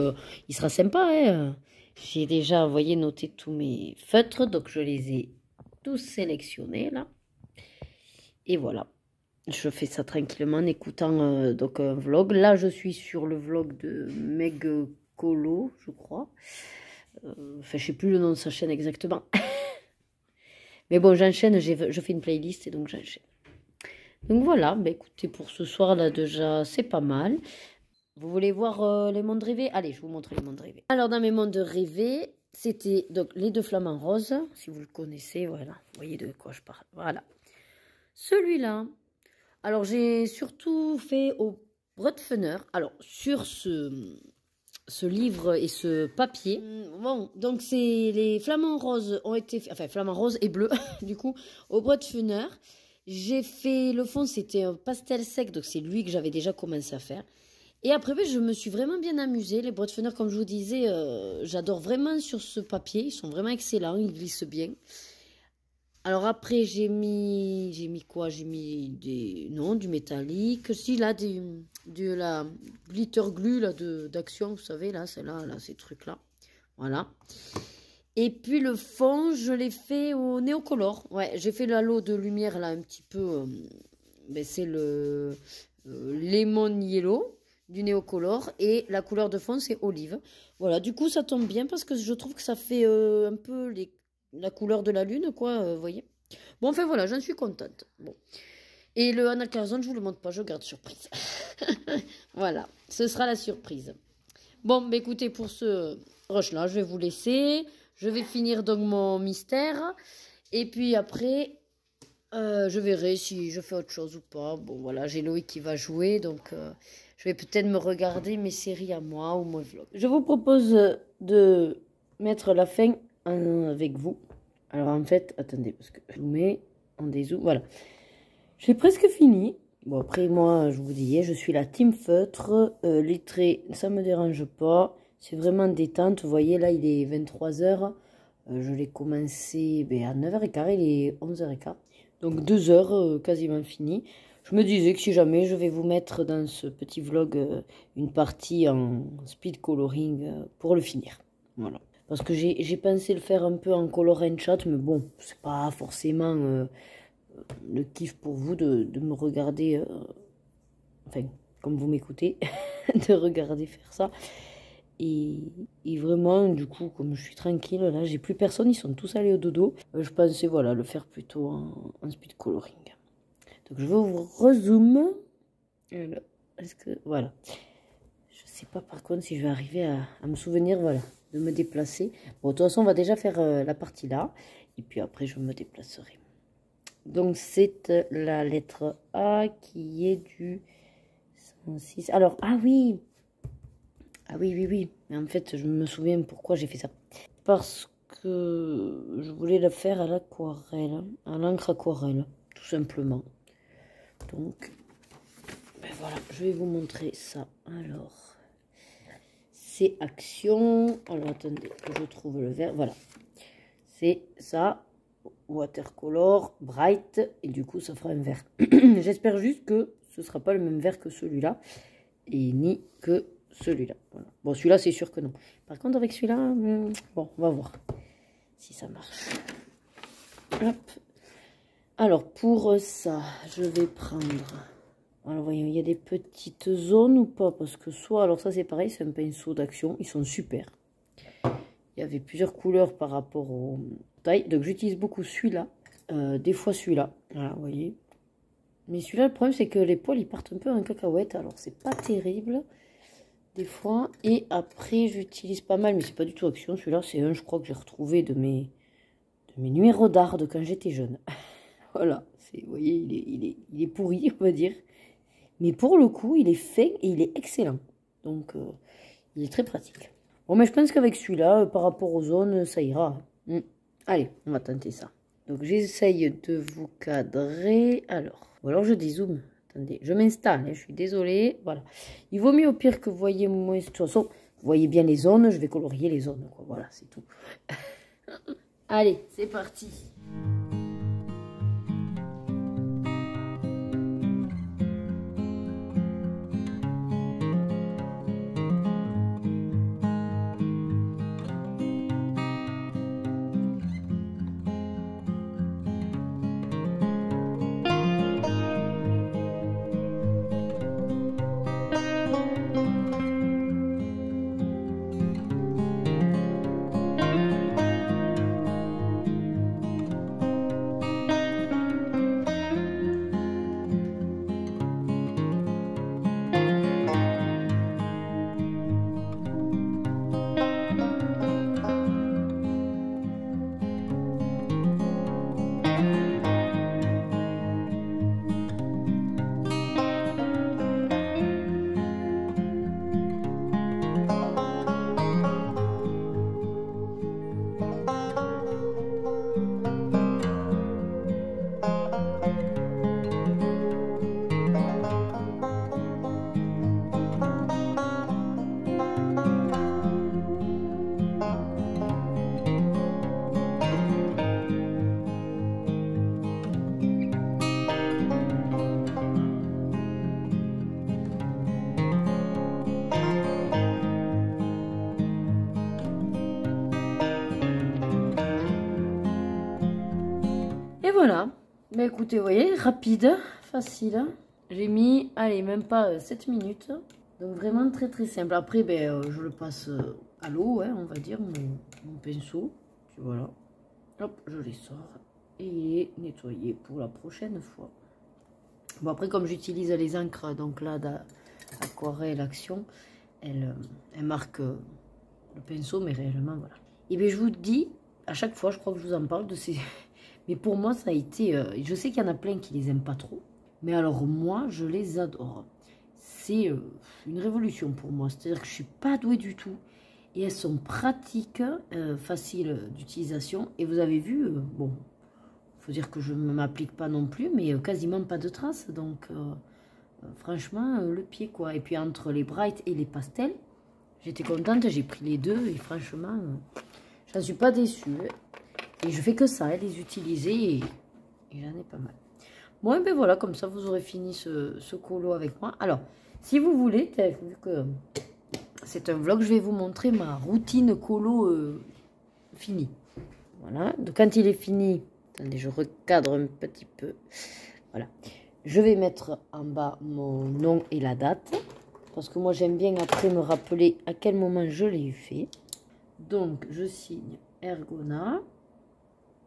il sera sympa. Hein. J'ai déjà, envoyé noter tous mes feutres, donc je les ai tous sélectionnés là. Et voilà. Je fais ça tranquillement en écoutant donc un vlog. Là, je suis sur le vlog de Meg Colo, je crois. Enfin, je sais plus le nom de sa chaîne exactement. Mais bon, j'enchaîne, je fais une playlist et donc j'enchaîne. Donc voilà, bah écoutez, pour ce soir-là déjà, c'est pas mal. Vous voulez voir les mondes rêvés? Allez, je vous montre les mondes rêvés. Alors dans mes mondes rêvés, c'était donc les deux flamants roses, si vous le connaissez, voilà. Vous voyez de quoi je parle, voilà. Celui-là, alors j'ai surtout fait au Brutfener. Alors sur ce livre et ce papier. Bon, donc c'est les flamants roses ont été, enfin flamants roses et bleus, du coup, au Brutfener. J'ai fait le fond, c'était un pastel sec, donc c'est lui que j'avais déjà commencé à faire. Et après, je me suis vraiment bien amusée. Les Brutfener, comme je vous disais, j'adore vraiment sur ce papier. Ils sont vraiment excellents, ils glissent bien. Alors après, j'ai mis quoi? J'ai mis du métallique. Si, là, de la glitter glue là, d'Action, vous savez, là, celle-là, là, ces trucs-là. Voilà. Et puis le fond, je l'ai fait au néocolor. Ouais, j'ai fait l'halo de lumière, là, un petit peu. C'est le Lemon Yellow du néocolor. Et la couleur de fond, c'est olive. Voilà, du coup, ça tombe bien parce que je trouve que ça fait un peu la couleur de la lune, quoi, vous voyez. Bon, enfin, voilà, j'en suis contente. Bon. Et le Anna Carzon, je vous le montre pas, je garde surprise. Voilà, ce sera la surprise. Bon, bah, écoutez, pour ce rush-là, je vais vous laisser. Je vais finir donc mon mystère. Et puis après, je verrai si je fais autre chose ou pas. Bon, voilà, j'ai Loïc qui va jouer, donc je vais peut-être me regarder mes séries à moi ou mon vlog. Je vous propose de mettre la fin avec vous. Alors en fait, attendez, parce que je vous mets en dézoom. Voilà. J'ai presque fini. Bon, après, moi, je vous dis, je suis la team feutre. Les traits, ça me dérange pas. C'est vraiment détente. Vous voyez, là, il est 23 h. Je l'ai commencé à 9h15. Il est 11h15. Donc 2 heures, quasiment fini. Je me disais que si jamais, je vais vous mettre dans ce petit vlog une partie en speed coloring pour le finir. Voilà. Parce que j'ai pensé le faire un peu en color and chat, mais bon, c'est pas forcément le kiff pour vous de me regarder, enfin, comme vous m'écoutez, de regarder faire ça. Et vraiment, du coup, comme je suis tranquille, là, j'ai plus personne, ils sont tous allés au dodo. Je pensais, voilà, le faire plutôt en speed coloring. Donc, je vous rezoome. Est-ce que, voilà. Je sais pas par contre si je vais arriver à me souvenir, voilà, de me déplacer. Bon, de toute façon, on va déjà faire la partie là. Et puis après, je me déplacerai. Donc, c'est la lettre A qui est du 106. Alors, ah oui. Ah oui, oui, oui. Mais en fait, je me souviens pourquoi j'ai fait ça. Parce que je voulais la faire à l'aquarelle, à l'encre aquarelle, tout simplement. Donc, ben voilà, je vais vous montrer ça. Alors, c'est Action. Alors, attendez que je trouve le vert. Voilà. C'est ça. Watercolor, bright. Et du coup, ça fera un vert. J'espère juste que ce ne sera pas le même vert que celui-là. Et ni que celui-là. Voilà. Bon, celui-là, c'est sûr que non. Par contre, avec celui-là, bon, on va voir si ça marche. Hop. Alors, pour ça, je vais prendre... Alors, voyons, il y a des petites zones ou pas? Parce que soit... Alors, ça, c'est pareil, c'est un pinceau d'Action. Ils sont super. Il y avait plusieurs couleurs par rapport aux tailles. Donc, j'utilise beaucoup celui-là. Des fois, celui-là. Voilà, vous voyez. Mais celui-là, le problème, c'est que les poils, ils partent un peu en cacahuète. Alors, c'est pas terrible. Des fois. Et après, j'utilise pas mal. Mais c'est pas du tout Action. Celui-là, c'est un, je crois, que j'ai retrouvé de mes numéros d'art de quand j'étais jeune. Voilà. Vous voyez, il est pourri, on va dire. Mais pour le coup, il est fin et il est excellent. Donc, il est très pratique. Bon, mais je pense qu'avec celui-là, par rapport aux zones, ça ira. Allez, on va tenter ça. Donc, j'essaye de vous cadrer. Alors, ou alors je dézoome. Attendez, je m'installe, je suis désolée. Voilà. Il vaut mieux au pire que vous voyez moins. De toute façon, vous voyez bien les zones, je vais colorier les zones, quoi. Voilà, c'est tout. Allez, c'est parti. voilà. Mais écoutez, vous voyez, rapide, facile. J'ai mis, allez, même pas 7 minutes. Donc vraiment très très simple. Après, ben, je le passe à l'eau, hein, on va dire, mon pinceau. Puis voilà. Hop, je les sors. Et il est nettoyé pour la prochaine fois. Bon, après, comme j'utilise les encres, donc là, d'aquarelle action, elle marque le pinceau, mais réellement, voilà. Et bien, je vous dis, à chaque fois, je crois que je vous en parle de ces... Mais pour moi, ça a été... je sais qu'il y en a plein qui les aiment pas trop. Mais alors, moi, je les adore. C'est une révolution pour moi. C'est-à-dire que je suis pas douée du tout. Et elles sont pratiques, faciles d'utilisation. Et vous avez vu, bon, faut dire que je ne m'applique pas non plus, mais quasiment pas de traces. Donc, franchement, le pied, quoi. Et puis, entre les bright et les pastels, j'étais contente. J'ai pris les deux. Et franchement, j'en suis pas déçue. Et je fais que ça, les utiliser. Et j'en ai pas mal. Bon, et ben voilà, comme ça, vous aurez fini ce colo avec moi. Alors, si vous voulez, vu que c'est un vlog, je vais vous montrer ma routine colo finie. Voilà, donc quand il est fini, attendez, je recadre un petit peu. Voilà, je vais mettre en bas mon nom et la date. Parce que moi, j'aime bien après me rappeler à quel moment je l'ai fait. Donc, je signe Ergona.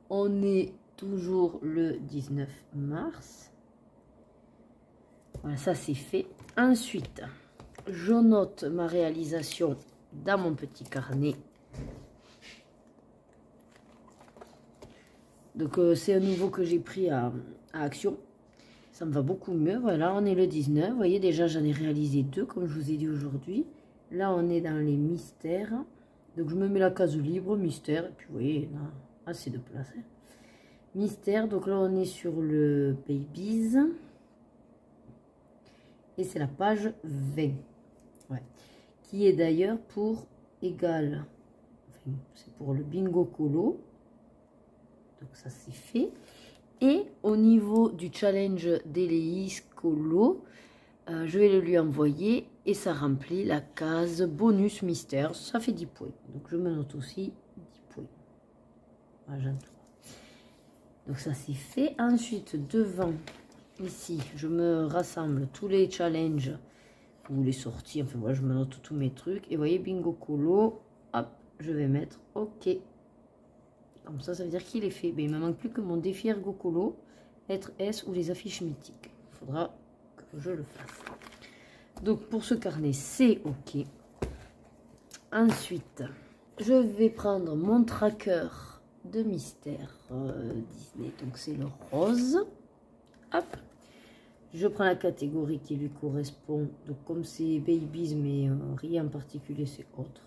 On est toujours le 19 mars. Voilà, ça c'est fait. Ensuite, je note ma réalisation dans mon petit carnet. Donc, c'est un nouveau que j'ai pris à Action. Ça me va beaucoup mieux. Voilà, on est le 19. Vous voyez, déjà, j'en ai réalisé 2, comme je vous ai dit aujourd'hui. Là, on est dans les mystères. Donc, je me mets la case libre, mystère. Et puis, vous voyez, là, assez de place. Hein. Mystère. Donc, là, on est sur le Babies. Et c'est la page 20. Ouais. Qui est d'ailleurs pour égal. Enfin, c'est pour le bingo colo. Donc, ça, c'est fait. Et au niveau du challenge d'Éléis Colo, je vais le lui envoyer et ça remplit la case bonus mystère. Ça fait 10 points. Donc je me note aussi 10 points. Voilà, donc ça c'est fait. Ensuite, devant, ici, je me rassemble tous les challenges ou les sorties. Enfin voilà, je me note tous mes trucs. Et vous voyez, bingo colo, hop, je vais mettre OK. Comme ça veut dire qu'il est fait. Mais il ne me manque plus que mon défi Ergo Colo, lettre S ou les affiches mythiques. Il faudra que je le fasse. Donc, pour ce carnet, c'est OK. Ensuite, je vais prendre mon tracker de mystère Disney. Donc, c'est le rose. Hop. Je prends la catégorie qui lui correspond. Donc, comme c'est Babies, mais rien en particulier, c'est autre.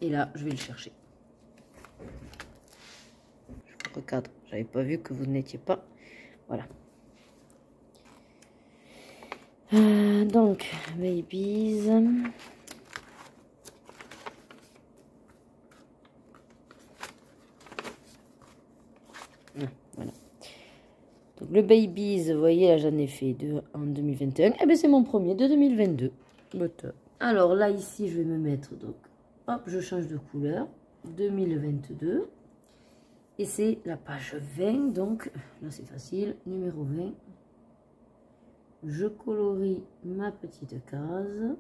Et là, je vais le chercher. Je recadre. J'avais pas vu que vous n'étiez pas. Voilà. Donc, Babies. Voilà. Donc, le Babies, vous voyez, là, j'en ai fait 2 en 2021. Eh bien, c'est mon premier de 2022. Alors, là, ici, je vais me mettre, donc, hop, je change de couleur. 2022. Et c'est la page 20. Donc, là, c'est facile. Numéro 20. Je colorie ma petite case.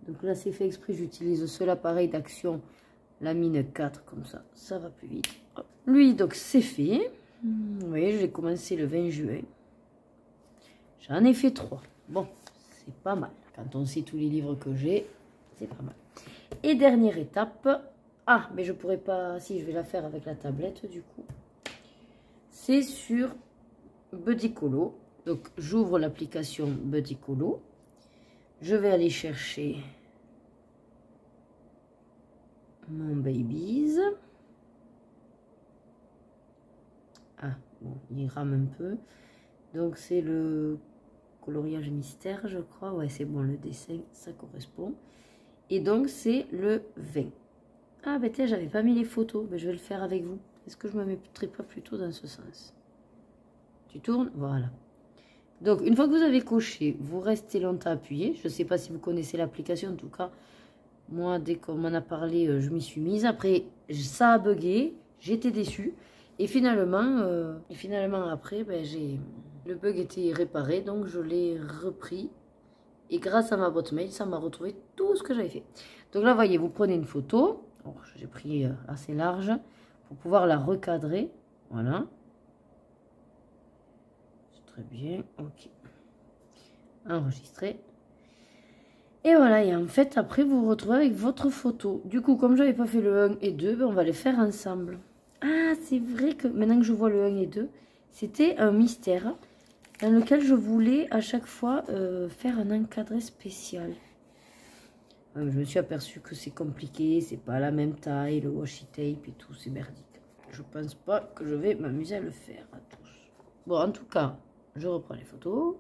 Donc là, c'est fait exprès. J'utilise seul appareil d'action, la mine 4, comme ça. Ça va plus vite. Hop. Lui, donc, c'est fait. Vous voyez, j'ai commencé le 20 juin. J'en ai fait 3. Bon, c'est pas mal. Quand on sait tous les livres que j'ai, c'est pas mal. Et dernière étape. Ah, mais je pourrais pas... Si, je vais la faire avec la tablette, du coup. C'est sur Buddy Colo. Donc, j'ouvre l'application Buddy Colo. Je vais aller chercher mon Babies. Ah, bon, il rame un peu. Donc, c'est le coloriage mystère, je crois. Ouais, c'est bon, le dessin, ça correspond. Et donc, c'est le 20. Ah, ben tiens, j'avais pas mis les photos. Ben, je vais le faire avec vous. Est-ce que je me mettrai pas plutôt dans ce sens? Tu tournes? Voilà. Donc, une fois que vous avez coché, vous restez longtemps appuyé. Je ne sais pas si vous connaissez l'application. En tout cas, Moi, dès qu'on m'en a parlé, je m'y suis mise. Après, ça a bugué, j'étais déçue. Et finalement après, ben, le bug était réparé, donc je l'ai repris. Et grâce à ma boîte mail, ça m'a retrouvé tout ce que j'avais fait. Donc là, vous voyez, vous prenez une photo. J'ai pris assez large pour pouvoir la recadrer. Voilà. C'est très bien. Ok. Enregistrer. Et voilà, et en fait, après, vous vous retrouvez avec votre photo. Du coup, comme je n'avais pas fait le 1 et 2, ben, on va les faire ensemble. Ah, c'est vrai que maintenant que je vois le 1 et 2, c'était un mystère dans lequel je voulais à chaque fois faire un encadré spécial. Je me suis aperçue que c'est compliqué, c'est pas la même taille, le washi tape et tout, c'est merdique. Je pense pas que je vais m'amuser à le faire à tous. Bon, en tout cas, je reprends les photos.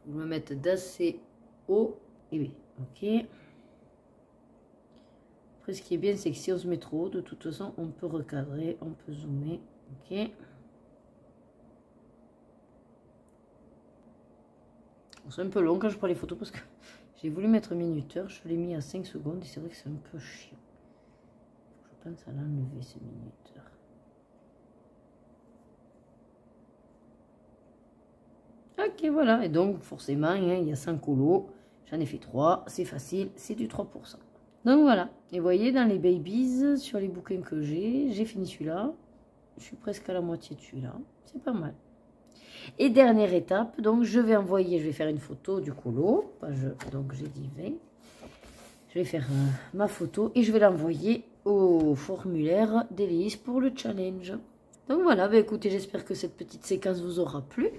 Je vais me mettre d'assez haut. Et oui, ok. Après, ce qui est bien, c'est que si on se met trop haut, de toute façon, on peut recadrer, on peut zoomer. Ok. C'est un peu long quand je prends les photos parce que j'ai voulu mettre minuteur. Je l'ai mis à 5 secondes et c'est vrai que c'est un peu chiant. Je pense à l'enlever, ce minuteur. Ok, voilà. Et donc, forcément, hein, il y a 5 colos. J'en ai fait 3. C'est facile. C'est du 3%. Donc, voilà. Et vous voyez, dans les babies, sur les bouquins que j'ai fini celui-là. Je suis presque à la moitié de celui-là. C'est pas mal. Et dernière étape, donc je vais faire une photo du colo. Donc, j'ai dit 20. Je vais faire ma photo et je vais l'envoyer au formulaire d'Élise pour le challenge. Donc voilà, bah écoutez, j'espère que cette petite séquence vous aura plu.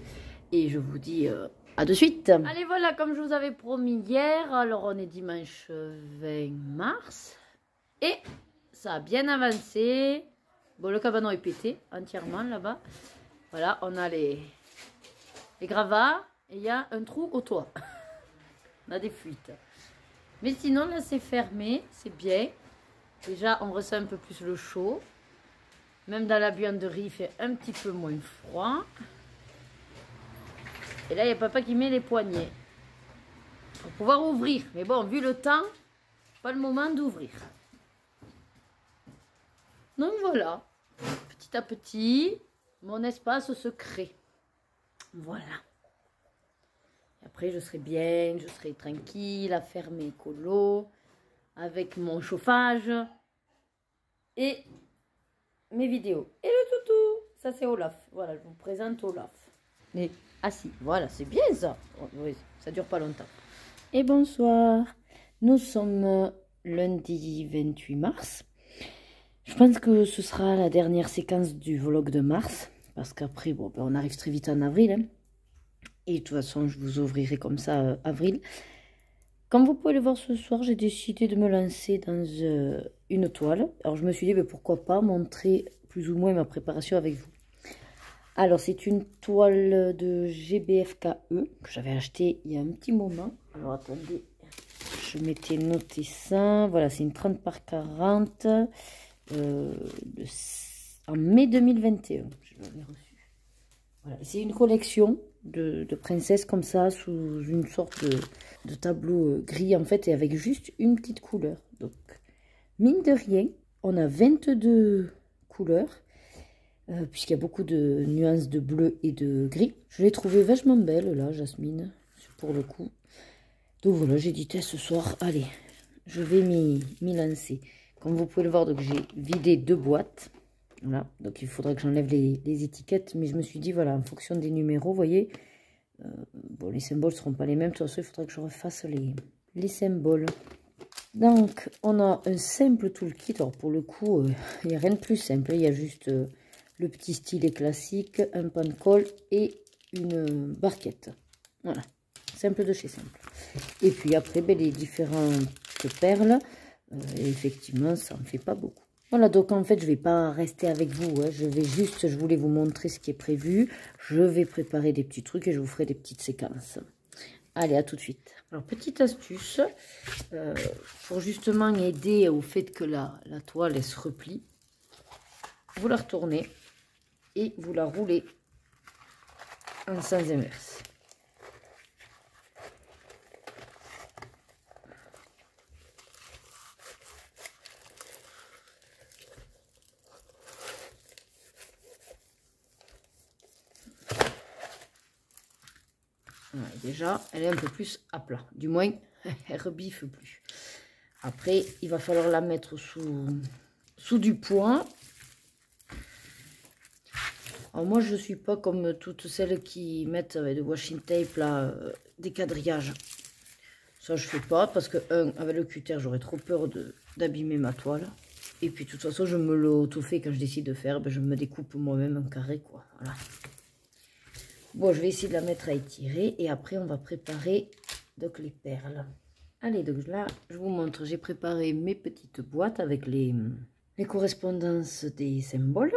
Et je vous dis à de suite. Allez, voilà, comme je vous avais promis hier, alors on est dimanche 20 mars. Et ça a bien avancé. Bon, le cabanon est pété entièrement là-bas. Voilà, on a les gravats et il y a un trou au toit. On a des fuites. Mais sinon, là, c'est fermé, c'est bien. Déjà, on ressent un peu plus le chaud. Même dans la buanderie, il fait un petit peu moins froid. Et là, il y a papa qui met les poignets pour pouvoir ouvrir. Mais bon, vu le temps, pas le moment d'ouvrir. Donc voilà, petit à petit, mon espace se crée. Voilà. Et après, je serai bien, je serai tranquille à faire mes colos avec mon chauffage et mes vidéos. Et le toutou, ça c'est Olaf. Voilà, je vous présente Olaf. Mais assis, voilà, c'est bien ça. Oui, ça dure pas longtemps. Et bonsoir. Nous sommes lundi 28 mars. Je pense que ce sera la dernière séquence du vlog de mars. Parce qu'après, bon, ben, on arrive très vite en avril. Hein. Et de toute façon, je vous ouvrirai comme ça avril. Comme vous pouvez le voir ce soir, j'ai décidé de me lancer dans une toile. Alors je me suis dit, ben, pourquoi pas montrer plus ou moins ma préparation avec vous. Alors c'est une toile de GBFKE que j'avais acheté il y a un petit moment. Alors attendez, je m'étais noté ça. Voilà, c'est une 30 par 40 en mai 2021. Je l'avais reçu. Voilà, c'est une collection de princesses comme ça, sous une sorte de tableau gris en fait, et avec juste une petite couleur. Donc, mine de rien, on a 22 couleurs, puisqu'il y a beaucoup de nuances de bleu et de gris. Je l'ai trouvée vachement belle, là, Jasmine, pour le coup. Donc voilà, j'ai dit, ce soir, allez, je vais m'y lancer. Comme vous pouvez le voir, donc j'ai vidé 2 boîtes. Voilà, donc il faudrait que j'enlève les étiquettes, mais je me suis dit, voilà, en fonction des numéros, vous voyez, bon, les symboles ne seront pas les mêmes, de toute façon, il faudrait que je refasse les symboles. Donc, on a un simple toolkit, alors pour le coup, il n'y a rien de plus simple, il y a juste le petit stylet classique, un pan de colle et une barquette. Voilà, simple de chez simple. Et puis après, ben, les différentes perles, et effectivement, ça en fait pas beaucoup. Voilà, donc en fait, je ne vais pas rester avec vous. Hein. Je voulais vous montrer ce qui est prévu. Je vais préparer des petits trucs et je vous ferai des petites séquences. Allez, à tout de suite. Alors, petite astuce, pour justement aider au fait que la toile, elle se replie. Vous la retournez et vous la roulez en sens inverse. Voilà, déjà, elle est un peu plus à plat. Du moins, elle rebiffe plus. Après, il va falloir la mettre sous du poids. Alors moi, je ne suis pas comme toutes celles qui mettent avec de washing tape, là, des quadrillages. Ça, je fais pas parce que, avec le cutter, j'aurais trop peur d'abîmer ma toile. Et puis, de toute façon, je me l'auto-fais quand je décide de faire. Ben, je me découpe moi-même un carré, quoi. Voilà. Bon, je vais essayer de la mettre à étirer. Et après, on va préparer donc les perles. Allez, donc là, je vous montre. J'ai préparé mes petites boîtes avec les correspondances des symboles.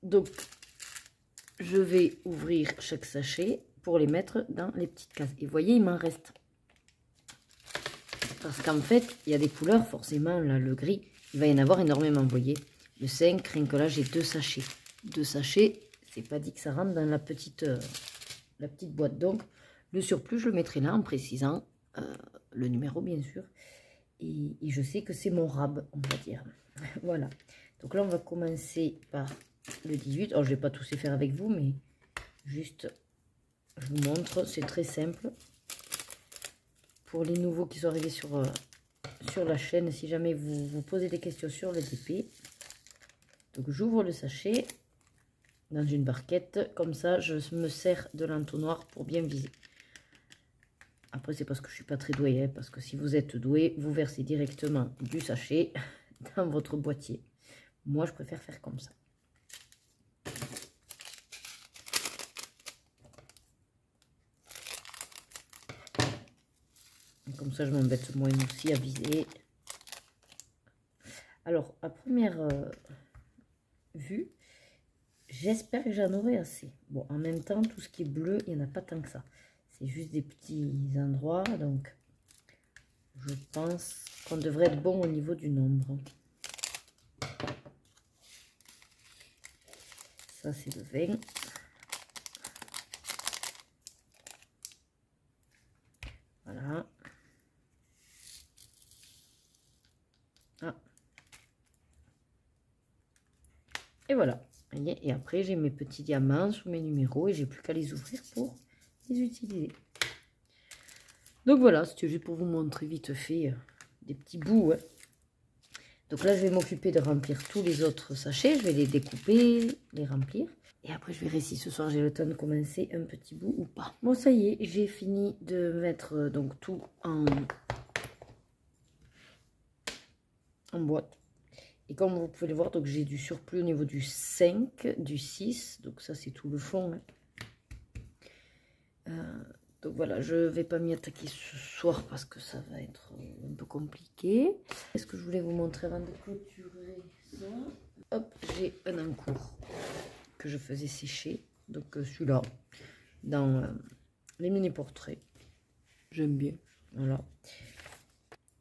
Donc, je vais ouvrir chaque sachet pour les mettre dans les petites cases. Et vous voyez, il m'en reste. Parce qu'en fait, il y a des couleurs, forcément, là, le gris, il va y en avoir énormément, vous voyez. Le 5, rien que là, j'ai 2 sachets. 2 sachets, c'est pas dit que ça rentre dans la petite boîte. Donc, le surplus, je le mettrai là en précisant le numéro, bien sûr. Et je sais que c'est mon rab, on va dire. Voilà. Donc là, on va commencer par le 18. Alors, je ne vais pas tous les faire avec vous, mais juste, je vous montre, c'est très simple. Pour les nouveaux qui sont arrivés sur la chaîne, si jamais vous vous posez des questions sur le DP. Donc j'ouvre le sachet dans une barquette, comme ça je me sers de l'entonnoir pour bien viser. Après c'est parce que je suis pas très douée, hein, parce que si vous êtes doué, vous versez directement du sachet dans votre boîtier. Moi je préfère faire comme ça. Comme ça, je m'embête moins aussi à viser. Alors, à première vue, j'espère que j'en aurai assez. Bon, en même temps, tout ce qui est bleu, il n'y en a pas tant que ça. C'est juste des petits endroits. Donc, je pense qu'on devrait être bon au niveau du nombre. Ça, c'est le 20. Voilà. Ah. Et voilà. Et après, j'ai mes petits diamants sous mes numéros et j'ai plus qu'à les ouvrir pour les utiliser. Donc voilà, c'était juste pour vous montrer vite fait des petits bouts. Hein. Donc là, je vais m'occuper de remplir tous les autres sachets. Je vais les découper, les remplir. Et après, je verrai si ce soir, j'ai le temps de commencer un petit bout ou pas. Bon, ça y est, j'ai fini de mettre donc tout en boîte. Et comme vous pouvez le voir, donc j'ai du surplus au niveau du 5, du 6. Donc ça, c'est tout le fond. Hein. Donc voilà, je ne vais pas m'y attaquer ce soir parce que ça va être un peu compliqué. Est-ce que je voulais vous montrer avant de clôturer ça? Hop, j'ai un encours que je faisais sécher. Donc celui-là, dans les mini-portraits. J'aime bien. Voilà.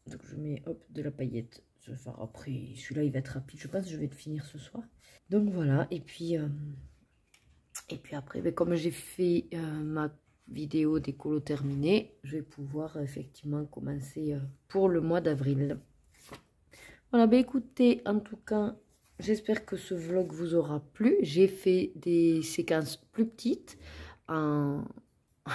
Donc je mets hop de la paillette. Enfin, après, celui-là, il va être rapide. Je pense que je vais le finir ce soir. Donc voilà. Et puis après, ben, comme j'ai fait ma vidéo décolo terminée, je vais pouvoir effectivement commencer pour le mois d'avril. Voilà, ben écoutez, en tout cas, j'espère que ce vlog vous aura plu. J'ai fait des séquences plus petites.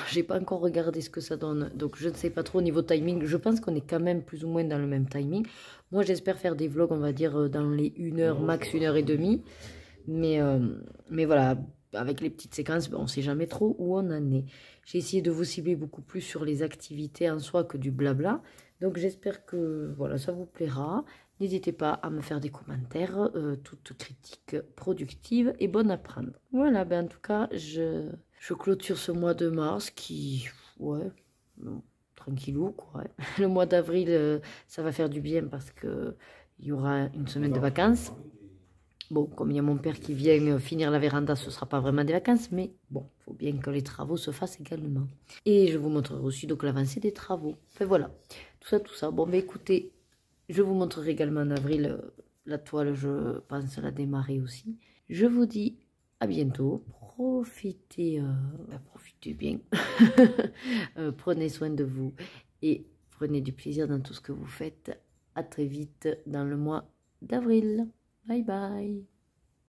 J'ai pas encore regardé ce que ça donne, donc je ne sais pas trop au niveau timing. Je pense qu'on est quand même plus ou moins dans le même timing. Moi, j'espère faire des vlogs, on va dire, dans les 1 heure, max 1h30. Mais voilà, avec les petites séquences, ben, on ne sait jamais trop où on en est. J'ai essayé de vous cibler beaucoup plus sur les activités en soi que du blabla. Donc j'espère que voilà, ça vous plaira. N'hésitez pas à me faire des commentaires, toute critique productive et bonne à prendre. Voilà, ben en tout cas, je clôture ce mois de mars qui, ouais, non, tranquillou quoi. Le mois d'avril, ça va faire du bien parce que il y aura une semaine de vacances. Bon, comme il y a mon père qui vient finir la véranda, ce ne sera pas vraiment des vacances, mais bon, il faut bien que les travaux se fassent également. Et je vous montrerai aussi donc l'avancée des travaux. Enfin voilà, tout ça. Bon, mais écoutez, je vous montrerai également en avril la toile, je pense la démarrer aussi. Je vous dis à bientôt. Profitez bien. Prenez soin de vous et prenez du plaisir dans tout ce que vous faites. À très vite dans le mois d'avril. Bye bye.